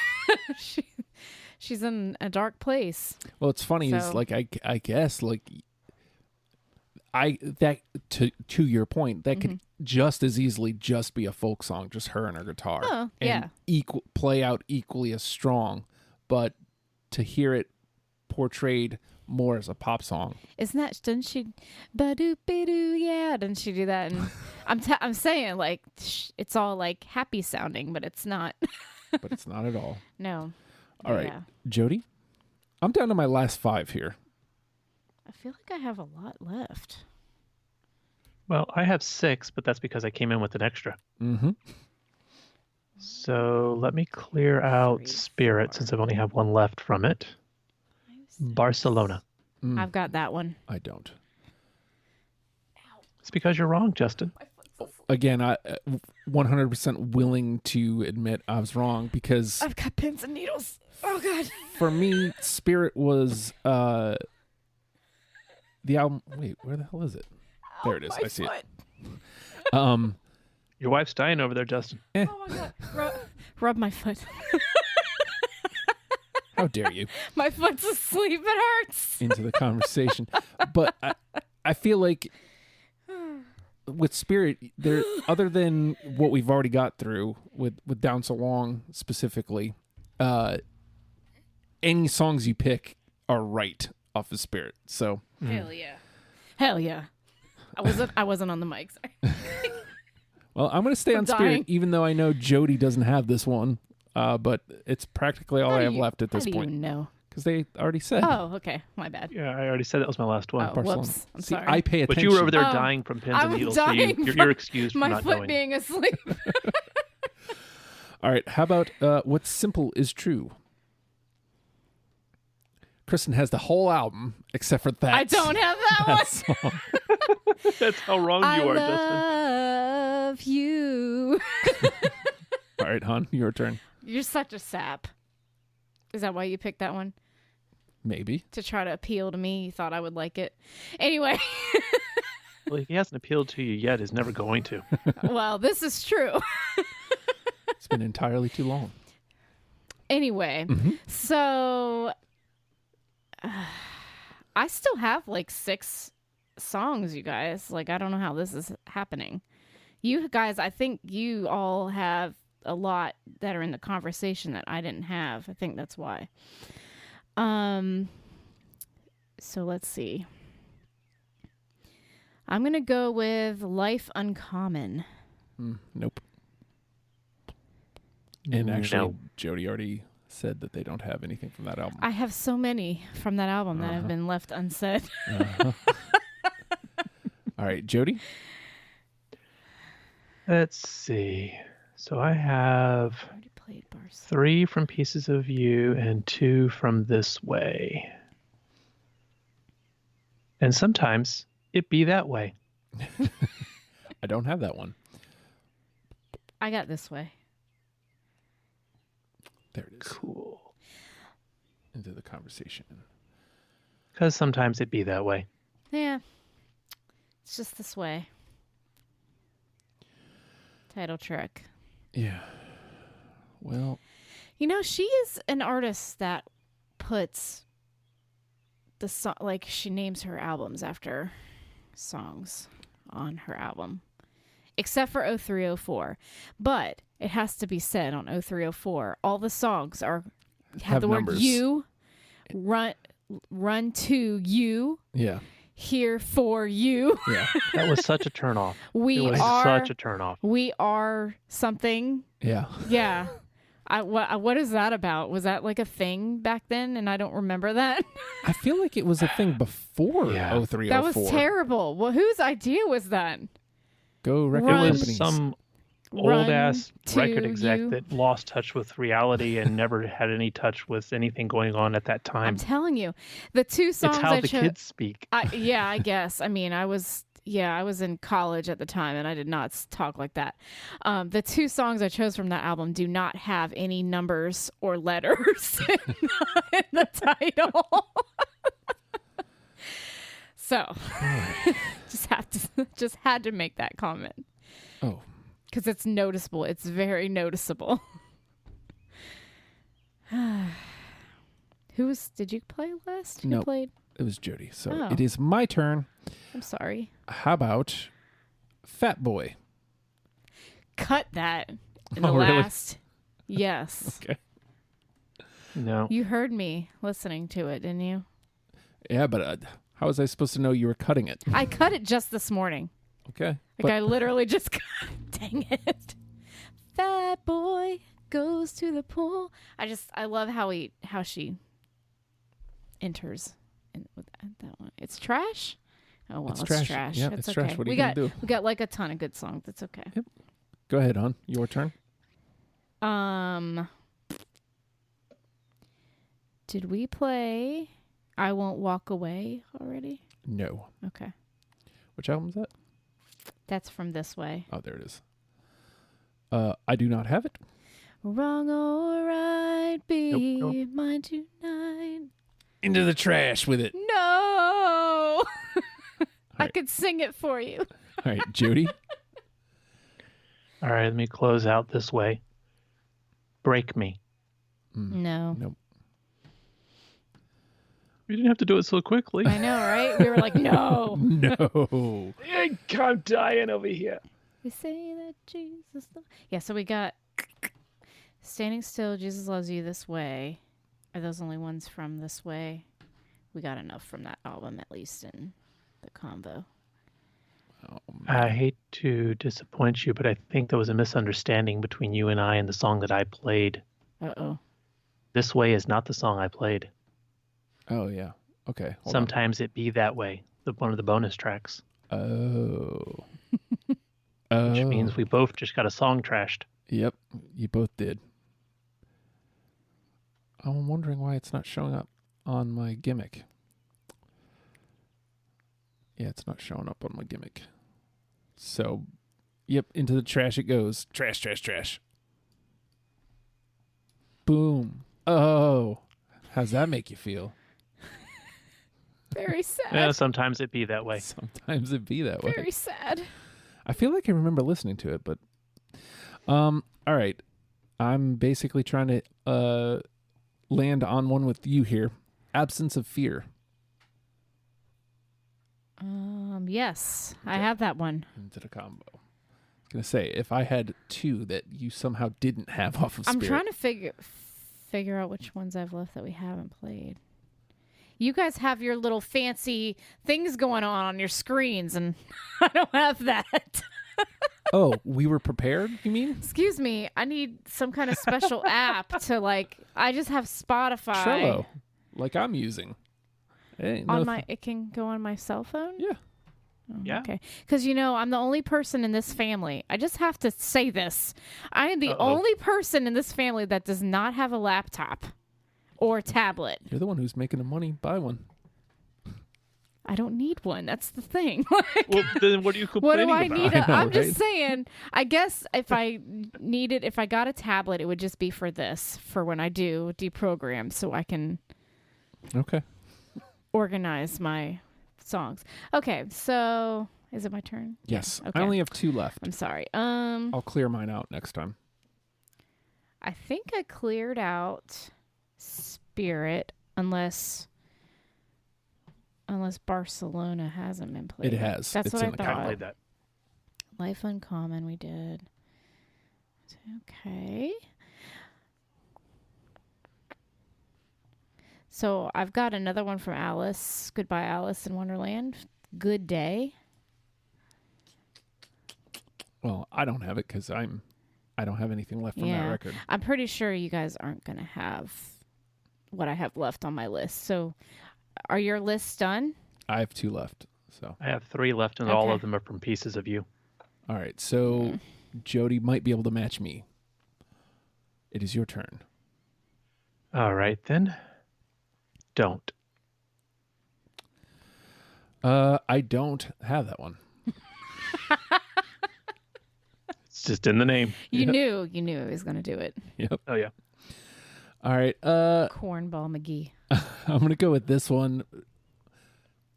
she's in a dark place. Well, it's funny is, like, I guess, like, that to your point, that could just as easily just be a folk song, just her and her guitar. Oh, yeah. And play out equally as strong. But to hear it portrayed more as a pop song. Isn't that, doesn't she, ba-doo-be-doo, yeah, doesn't she do that? And I'm saying, like, it's all, like, happy sounding, but it's not. But it's not at all. No. All right. Yeah. Jody, I'm down to my last 5 here. I feel like I have a lot left. Well, I have 6, but that's because I came in with an extra. Mm-hmm. So let me clear out 3, Spirit 4. since I've only have one left from it. Barcelona. I've got that one. I don't. It's because you're wrong, Justin. Again, I 100% willing to admit I was wrong, because I've got pins and needles. Oh, God. for me, Spirit was the album. Wait, where the hell is it? There it is. I see it. Your wife's dying over there, Justin. Oh, my God. Rub my foot. How dare you? My foot's asleep. It hurts. Into the conversation. But I feel like with Spirit, there, other than what we've already got through with Down So Long specifically, any songs you pick are right off of Spirit. So Hell yeah. Hell yeah. I wasn't on the mic. Sorry. well, I'm going to stay on dying. Spirit, even though I know Jody doesn't have this one. But it's practically all I have left at this point. No. Because they already said. Oh, okay. My bad. Yeah, I already said that was my last one. Oh, Barcelona. whoops. I'm See, sorry. I pay attention. But you were over there Oh, dying from pins I and was needles, so dying you're from excused for my not foot knowing. being asleep. All right. How about What's Simple is True? Kristin has the whole album except for that. I don't have that one. song. That's how wrong you are, Justin. I love you. All right, hon, your turn. You're such a sap. Is that why you picked that one? Maybe. To try to appeal to me? You thought I would like it. Anyway. Well, he hasn't appealed to you yet. He's never going to. Well, this is true. It's been entirely too long. Anyway, so I still have like 6 songs, you guys. Like, I don't know how this is happening. You guys, I think you all have a lot that are in the conversation that I didn't have. I think that's why. So let's see. I'm going to go with Life Uncommon. Nope. And actually, No. Jody already said that they don't have anything from that album. I have so many from that album that have been left unsaid. All right, Jody? Let's see. So I have I already played Barcelona. 3 from Pieces of You and 2 from This Way. And sometimes it be that way. I don't have that one. I got This Way. There it is. Cool. Into the conversation. Because sometimes it be that way. Yeah. It's just This Way. Title track. Yeah. Well, You know, she is an artist that puts the song, like, she names her albums after songs on her album. Except for 0304. But it has to be said on 0304, all the songs have the numbers. word you, run to you, yeah. here for you. Yeah. That was such a turnoff. We It was are such a turnoff. We are something. Yeah. Yeah. What is that about? Was that like a thing back then and I don't remember that? I feel like it was a thing before Yeah. 0304. That was terrible. Well, whose idea was that? Go record Run. It companies. was some Run old ass to record exec you. that lost touch with reality and never had any touch with anything going on at that I'm time. telling you. The two songs It's how I the chose. kids speak. Yeah, I guess. I mean, I was in college at the time and I did not talk like that. The two songs I chose from that album do not have any numbers or letters in the title. So, just had to make that comment. Oh. Because it's noticeable. It's very noticeable. Did you play last? No. Who played? It was Jody. So Oh. it is my turn. I'm sorry. How about Fat Boy? Cut that in the Oh, really? last. Yes. Okay. No. You heard me listening to it, didn't you? Yeah, but how was I supposed to know you were cutting it? I cut it just this morning. Okay. Like I literally just dang it. Fat boy goes to the pool. I love how she enters in with that one. It's trash. Oh well, it's trash. Yeah, it's it's okay. trash. What are you gonna do? We got like a ton of good songs. That's okay. Yep. Go ahead, hon. Your turn. Did we play I Won't Walk Away already? No. Okay. Which album is that? That's from This Way. Oh, there it is. I do not have it. Wrong or right, be Nope. mine tonight. Into the trash with it. No! I right. could sing it for you. All right, Jody. All right, let me close out this way. Break Me. No. Nope. You didn't have to do it so quickly. I know, right? We were like, no. No. I'm dying over here. We say that Jesus... Yeah, so we got Standing Still, Jesus Loves You, This Way. Are those only ones from This Way? We got enough from that album, at least, in the combo. Oh, I hate to disappoint you, but I think there was a misunderstanding between you and I and the song that I played. Uh-oh. This Way is not the song I played. oh yeah. Okay. Hold Sometimes it be that way. One of the bonus tracks, on. Oh. which means we both just got a song trashed. Yep. You both did. I'm wondering why it's not showing up on my gimmick. Yeah, it's not showing up on my gimmick. So, yep, into the trash it goes. Trash, trash, trash. Boom. Oh. How's that make you feel? Very sad. Yeah, sometimes it be that way. Sometimes it be that way. Very sad. I feel like I remember listening to it, but all right. I'm basically trying to land on one with you here. Absence of Fear. Yes, I have that one. Into the combo. I was gonna say, if I had two that you somehow didn't have off of Spirit. I'm trying to figure out which ones I've left that we haven't played. You guys have your little fancy things going on your screens, and I don't have that. Oh, we were prepared, you mean? Excuse me, I need some kind of special app to I just have Spotify. Trello, like I'm using. It can go on my cell phone? Yeah. Oh, Yeah. Okay. Because, I'm the only person in this family. I just have to say this. I am the only person in this family that does not have a laptop or tablet. You're the one who's making the money. Buy one. I don't need one. That's the thing. Well, then what are you What complaining do I about? need? I know, I'm just right? saying, I guess if I got a tablet, it would just be for this, for when I do deprogram, so I can Okay. organize my songs. Okay, so is it my turn? Yes. Yeah, okay. I only have two left. I'm sorry. I'll clear mine out next time. I think I cleared out Spirit, unless Barcelona hasn't been played. It has. That's It's what in I the thought. I played that. Life Uncommon, we did. Okay. So I've got another one from Alice. Goodbye, Alice in Wonderland. Good Day. Well, I don't have it because I don't have anything left from that record. I'm pretty sure you guys aren't going to have what I have left on my list. So are your lists done? I have 2 left. So I have 3 left, and all of them are from Pieces of You. all right. So Jody might be able to match me. It is your turn. All right, then. Don't. I don't have that one. It's just in the name. You knew he was going to do it. Yep. Oh, yeah. All right. Cornball McGee. I'm going to go with this one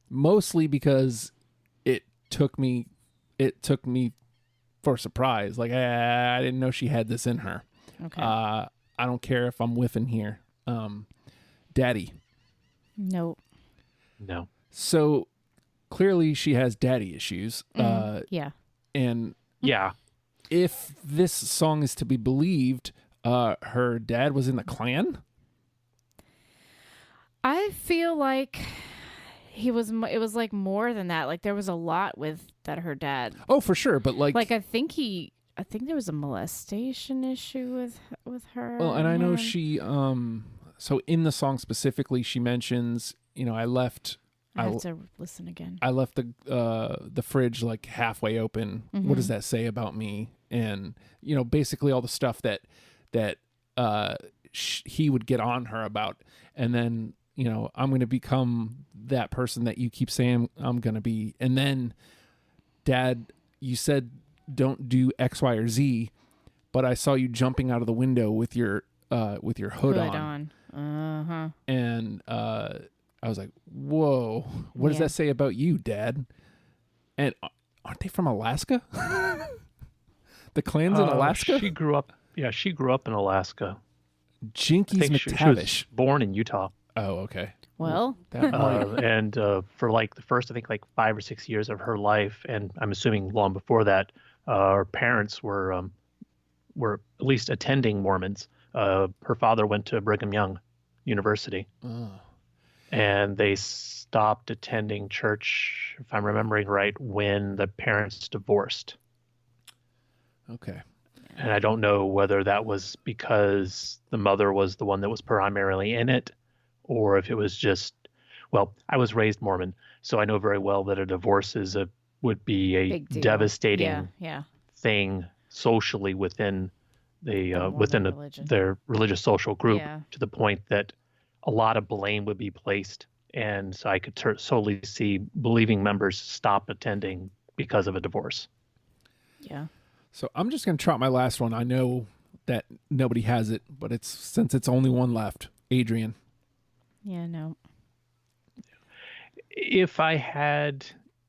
mostly because it took me for a surprise. Like, I didn't know she had this in her. Okay. I don't care if I'm whiffing here. Daddy. Nope. No. So clearly she has daddy issues. Yeah. And Yeah. if this song is to be believed, her dad was in the Klan. I feel like it was like more than that. Like there was a lot with that her dad. Oh, for sure. But like I think there was a molestation issue with her. well, and I know him. she, so in the song specifically, she mentions, I left, I have to listen again. I left the fridge like halfway open. Mm-hmm. What does that say about me? And basically all the stuff that he would get on her about. And then I'm going to become that person that you keep saying I'm going to be. And then, Dad, you said don't do X, Y, or Z, but I saw you jumping out of the window with your hood on. Uh-huh. And I was like, whoa, what does that say about you, Dad? And aren't they from Alaska? The Klan's in Alaska? She grew up in Alaska. Jinkies She McTavish. was born in Utah. Oh, okay. Well, That might. And for like the first, I think, like 5 or 6 years of her life, and I'm assuming long before that, her parents were at least attending Mormons. Her father went to Brigham Young University, and they stopped attending church, if I'm remembering right, when the parents divorced. Okay. And I don't know whether that was because the mother was the one that was primarily in it, or if it was just, well, I was raised Mormon, so I know very well that a divorce would be a devastating thing socially within their religious social group, to the point that a lot of blame would be placed. And so I could solely see believing members stop attending because of a divorce. Yeah. So I'm just going to trot my last one. I know that nobody has it, but since it's only one left. Adrian. Yeah, no. If I had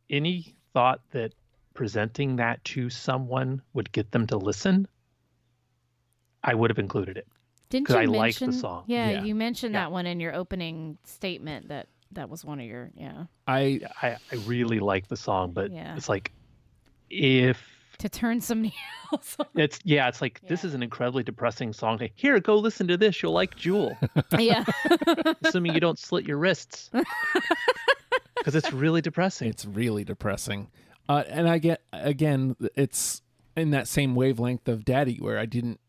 any thought that presenting that to someone would get them to listen, I would have included it. Didn't you I mention? like the song. Yeah, you mentioned that one in your opening statement. That was one of your I really like the song, but it's like if to turn somebody else on. It's like this is an incredibly depressing song. Here, go listen to this. You'll like Jewel. Yeah. Assuming you don't slit your wrists. Because it's really depressing. It's really depressing. And I get, again, it's in that same wavelength of Daddy, where I didn't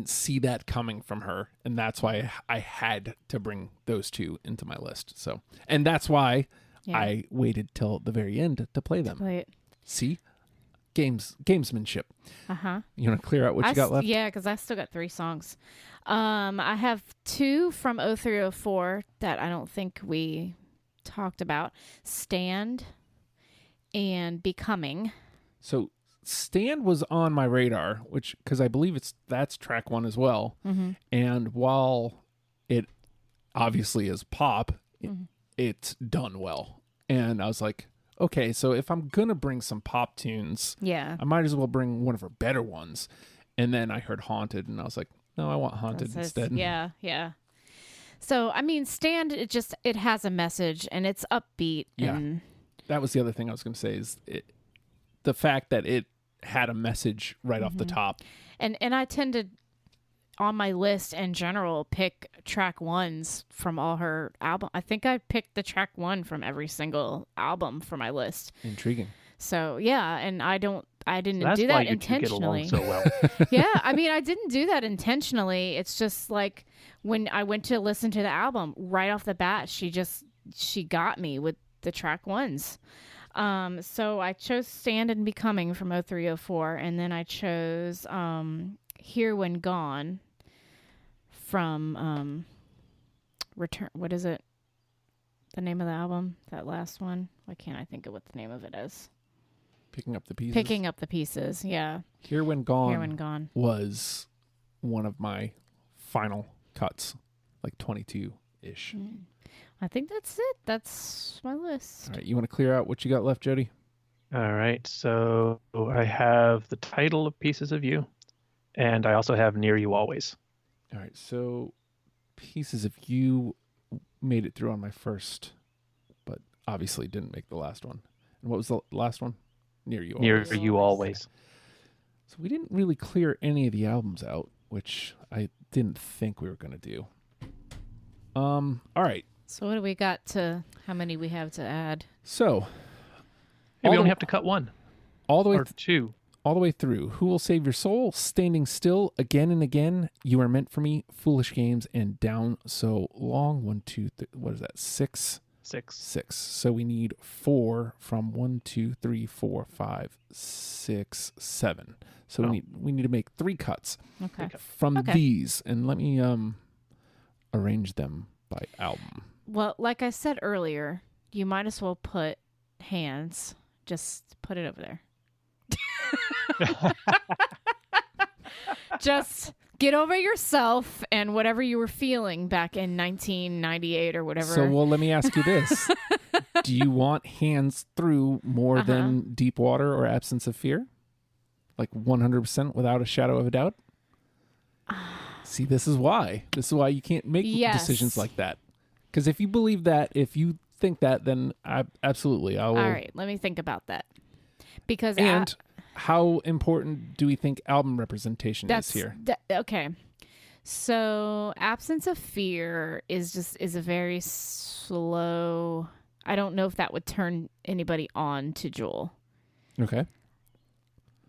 see that coming from her, and that's why I had to bring those two into my list. So, and that's why I waited till the very end to play them. See? Gamesmanship. Uh-huh. You want to clear out what you got left? Yeah, because I still got 3 songs. I have 2 from 0304 that I don't think we talked about. Stand and Becoming. So Stand was on my radar, because I believe that's track 1 as well. Mm-hmm. And while it obviously is pop, it's done well. And I was like, okay, so if I'm going to bring some pop tunes, I might as well bring one of her better ones. And then I heard Haunted, and I was like, no, I want Haunted instead. Yeah. So, I mean, Stand, it has a message, and it's upbeat. Yeah. And that was the other thing I was going to say, is the fact that it had a message right off the top. And I tend to, on my list in general pick track ones from all her album. I think I picked the track one from every single album for my list. Intriguing. So yeah, and I didn't That's do why that you two get along intentionally. so well. Yeah, I mean, I didn't do that intentionally. It's just like when I went to listen to the album right off the bat, she got me with the track ones. So I chose Stand and Becoming from 0304, and then I chose Here When Gone from Return. What is it? The name of the album? That last one? Why can't I think of what the name of it is? Picking Up the Pieces. Picking Up the Pieces, yeah. Here When Gone. Here When Gone was one of my final cuts, like 22-ish. I think that's it. That's my list. All right, you want to clear out what you got left, Jody? All right, so I have the title of Pieces of You, and I also have Near You Always. All right, so Pieces of You made it through on my first, but obviously didn't make the last one. And what was the last one? Near You Always. Near You Always. So we didn't really clear any of the albums out, which I didn't think we were going to do. All right. So what do we got to, how many we have to add? So Hey, we only have to cut one all the way or two. all the way through. Who Will Save Your Soul? Standing Still, Again and Again, You Are Meant for Me, Foolish Games, and Down So Long. 1, 2, 3, what is that? 6? 6. So we need 4 from 1, 2, 3, 4, 5, 6, 7. So we need to make 3 cuts Okay. from these, and let me arrange them by album. Well, like I said earlier, you might as well put Hands. Just put it over there. Just get over yourself and whatever you were feeling back in 1998 or whatever. So, well, let me ask you this. Do you want Hands Through more than Deep Water or Absence of Fear? Like 100% without a shadow of a doubt? See, this is why. This is why you can't make decisions like that. Because if you believe that, if you think that, then absolutely, I will. All right, let me think about that. Because how important do we think album representation is here? Okay. So Absence of Fear is a very slow. I don't know if that would turn anybody on to Jewel. Okay.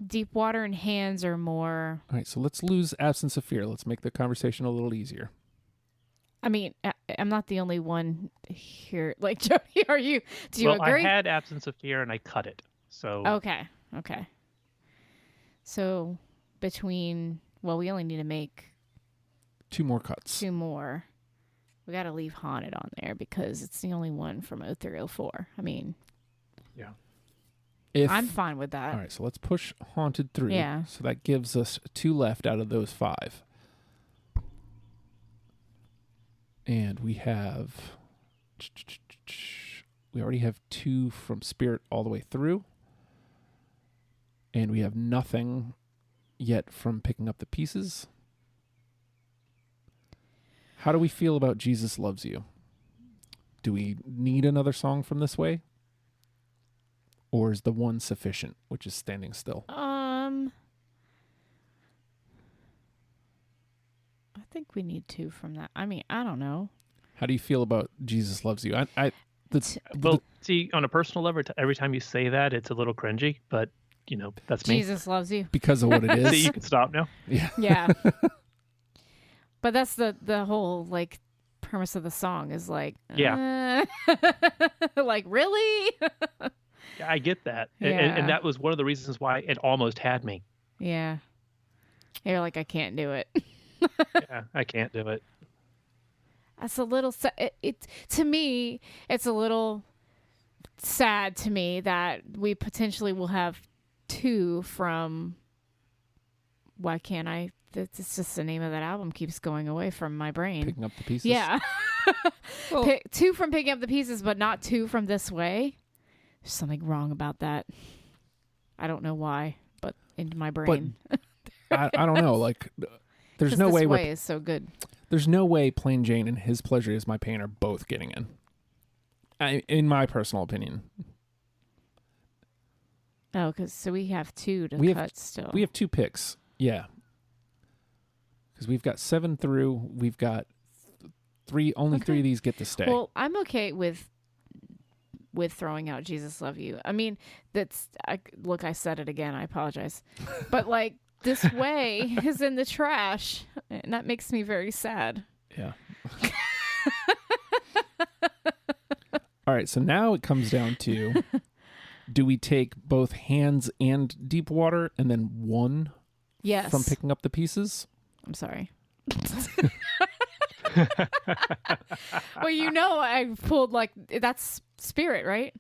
Deep Water and Hands are more. All right, so let's lose Absence of Fear. Let's make the conversation a little easier. I mean, I'm not the only one here. Like, Jody, are you? Do you agree? I had Absence of Fear and I cut it. So Okay. So between, well, we only need to make 2 more cuts. 2 more. We got to leave Haunted on there because it's the only one from 0304. I mean, yeah. I'm fine with that. All right, so let's push Haunted through. Yeah. So that gives us 2 left out of those 5. And we already have 2 from Spirit all the way through. And we have nothing yet from Picking Up the Pieces. How do we feel about Jesus Loves You? Do we need another song from this way? Or is the one sufficient, which is Standing Still? I think we need 2 from that. I mean, I don't know. How do you feel about Jesus Loves You? See, on a personal level, every time you say that, it's a little cringy, but, you know, that's me. Jesus Loves You. Because of what it is. So you can stop now? Yeah. Yeah. But that's the whole, like, premise of the song is like, like, really? Yeah, I get that. Yeah. And that was one of the reasons why it almost had me. Yeah. You're like, I can't do it. Yeah, I can't do it. That's a little to me, it's a little sad to me that we potentially will have 2 from Why Can't I? It's just the name of that album keeps going away from my brain. Picking Up the Pieces? Yeah. Well, 2 from Picking Up the Pieces, but not 2 from This Way. There's something wrong about that. I don't know why, but in my brain. I don't know. Like, there's no way This Way is so good. There's no way Plain Jane and His Pleasure Is My Pain are both getting in. In my personal opinion. Oh, so we have 2 to cut still. We have 2 picks. Yeah. Because we've got 7 through. We've got only 3 of these get to stay. Well, I'm okay with throwing out Jesus Love You. I mean, I said it again. I apologize. But like, This Way is in the trash, and that makes me very sad. Yeah. All right, so now it comes down to, do we take both Hands and Deep Water and then one Yes. from picking up the pieces? I'm sorry. Well, I pulled that's Spirit, right?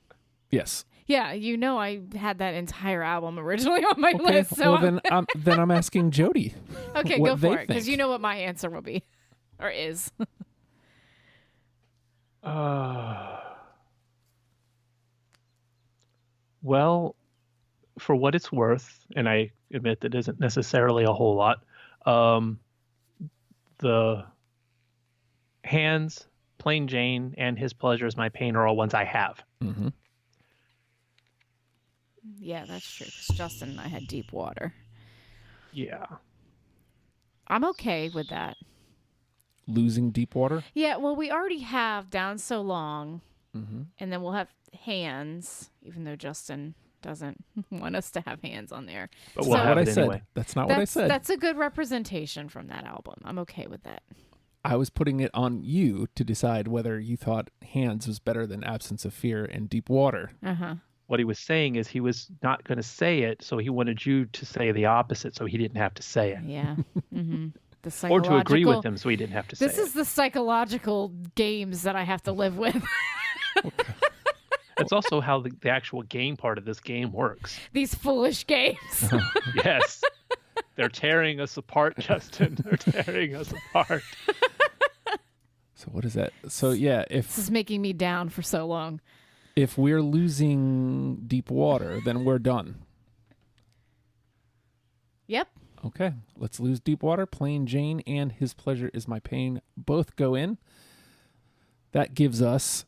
Yes. Yeah, I had that entire album originally on my list. So well, then I'm asking Jody. Okay, what go they for it, because think. you know what my answer will be, or is. Well, for what it's worth, and I admit that isn't necessarily a whole lot, the Hands, Plain Jane, and His Pleasure is My Pain are all ones I have. Mm-hmm. Yeah, that's true. 'Cause Justin and I had Deep Water. Yeah. I'm okay with that. Losing Deep Water? Yeah, well, we already have Down So Long, Mm-hmm. and then we'll have Hands, even though Justin doesn't want us to have Hands on there. But So- we'll have What it I said. anyway. That's not what I said. That's a good representation from that album. I'm okay with that. I was putting it on you to decide whether you thought Hands was better than Absence of Fear and Deep Water. Uh-huh. What he was saying is he was not going to say it, so he wanted you to say the opposite so he didn't have to say it. Yeah. Mm-hmm. The Or psychological... to agree with him so he didn't have to say This is it. the psychological games that I have to live with. That's also how the actual game part of this game works. These foolish games. Yes. They're tearing us apart, Justin. They're tearing us apart. So what is that? So yeah, This is making me down for so long. if we're losing Deep Water, then we're done. Yep. Okay, let's lose Deep Water. Plain Jane and His Pleasure is My Pain both go in. That gives us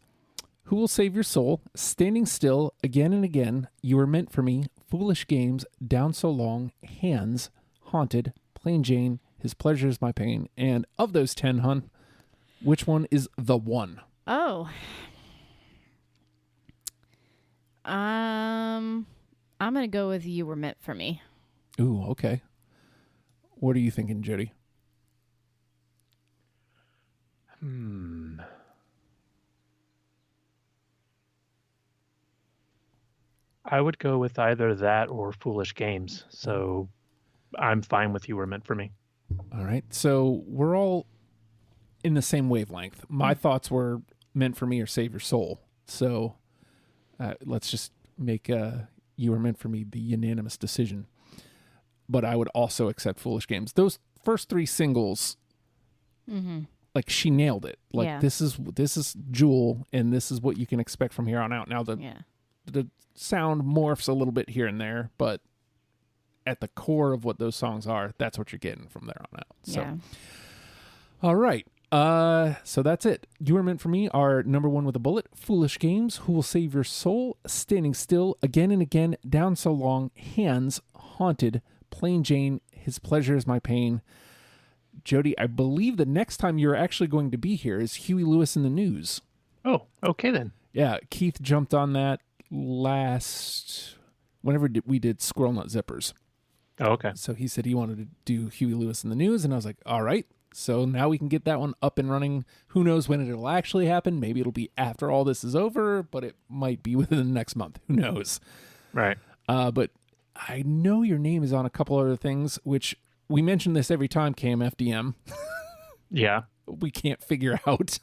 Who Will Save Your Soul, Standing Still, Again and Again, You Were Meant for Me, Foolish Games, Down So Long, Hands, Haunted, Plain Jane, His Pleasure is My Pain. And of those 10, hun, which one is the one? Oh. I'm going to go with You Were Meant for Me. Ooh, okay. What are you thinking, Jody? I would go with either that or Foolish Games. So I'm fine with You Were Meant for Me. All right. So we're all in the same wavelength. My thoughts were Meant for Me or Save Your Soul. So let's just make You Were Meant for Me the unanimous decision. But I would also accept Foolish Games. Those first 3 singles, like she nailed it. Like Yeah. this is Jewel, and this is what you can expect from here on out. Now the sound morphs a little bit here and there, but at the core of what those songs are, that's what you're getting from there on out. So, Yeah. all right. So that's it. You Were Meant for Me are number 1 with a bullet. Foolish Games, Who Will Save Your Soul, Standing Still, Again and Again, Down So Long, Hands, Haunted, Plain Jane, His Pleasure is My Pain. Jody, I believe the next time you're actually going to be here is Huey Lewis in the News. Oh, okay then. Yeah, Keith jumped on that whenever we did Squirrel Nut Zippers. Oh, okay. So he said he wanted to do Huey Lewis in the News, and I was like, all right. So now we can get that one up and running. Who knows when it'll actually happen? Maybe it'll be after all this is over, but it might be within the next month. Who knows? Right. But I know your name is on a couple other things, which we mention this every time, KMFDM. Yeah. We can't figure out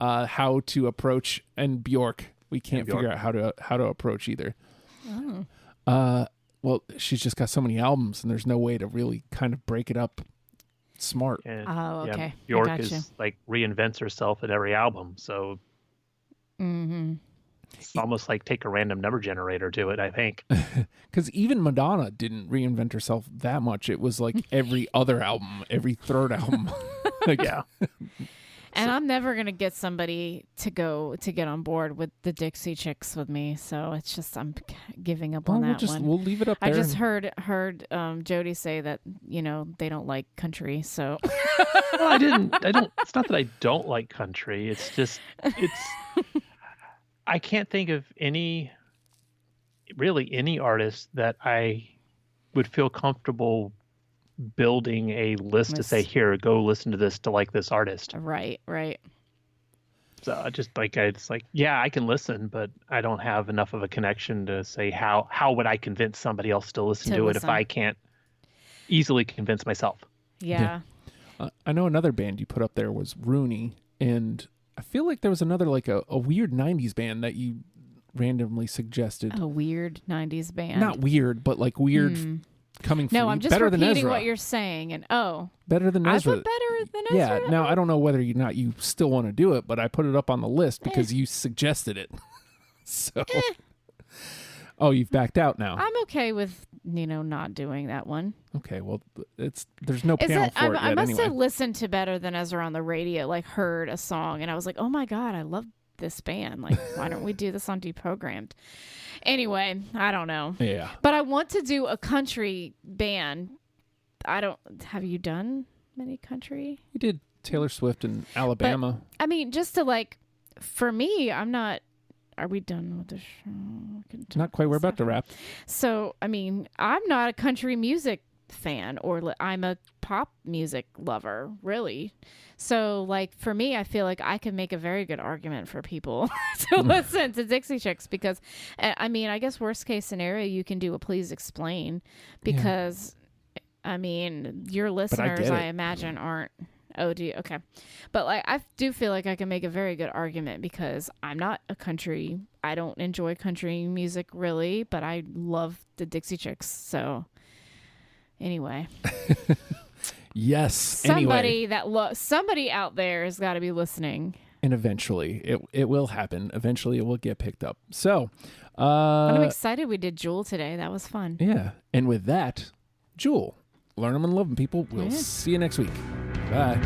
how to approach, and Bjork, we can't Bjork. figure out how to approach either. Oh. Well, she's just got so many albums, and there's no way to really kind of break it up smart. And, Oh, okay. I Bjork gotcha. is like reinvents herself at every album. So Mm-hmm. it's almost like take a random number generator to it, I think. Because even Madonna didn't reinvent herself that much. It was like every other album, every third album. Like, Yeah. And I'm never going to get somebody to get on board with the Dixie Chicks with me. So it's just, I'm giving up on that one. We'll leave it up there. I just heard Jody say that, they don't like country. So Well, it's not that I don't like country. It's just, I can't think of any artist that I would feel comfortable building a list to say, here, go listen to this to like this artist. Right. So it's like, yeah, I can listen, but I don't have enough of a connection to say how would I convince somebody else to listen to it if I can't easily convince myself. Yeah. I know another band you put up there was Rooney, and I feel like there was another like a weird 90s band that you randomly suggested. A weird 90s band. Not weird, but like weird coming from you. No, I'm just better than repeating Ezra. what you're saying. And better than Ezra. I put better than Ezra? Yeah, now I don't know whether or not you still want to do it, but I put it up on the list because you suggested it. So, oh, you've backed out now. I'm okay with, not doing that one. Okay, well, there's no panel for it yet I must anyway. have listened to Better Than Ezra on the radio, like heard a song, and I was like, oh my God, I love this band. Like, why don't we do this on Deprogrammed? Anyway, I don't know. Yeah. But I want to do a country band. Have you done many country? You did Taylor Swift in Alabama. But, I mean, just to for me, I'm not, are we done with the show? Not quite. We're about to wrap. So, I mean, I'm not a country music fan, or I'm a pop music lover, really. So, for me, I feel like I can make a very good argument for people to listen to Dixie Chicks because, I mean, I guess worst case scenario, you can do a Please Explain because, I mean, your listeners, I imagine, aren't. Oh, do you? Okay. But I do feel like I can make a very good argument because I'm not a country. I don't enjoy country music really, but I love the Dixie Chicks. So anyway. Yes. Somebody somebody out there has got to be listening. And eventually it will happen. Eventually it will get picked up. So, and I'm excited we did Jewel today. That was fun. Yeah. And with that, Jewel, learn them and love them, people. We'll see you next week. Bye.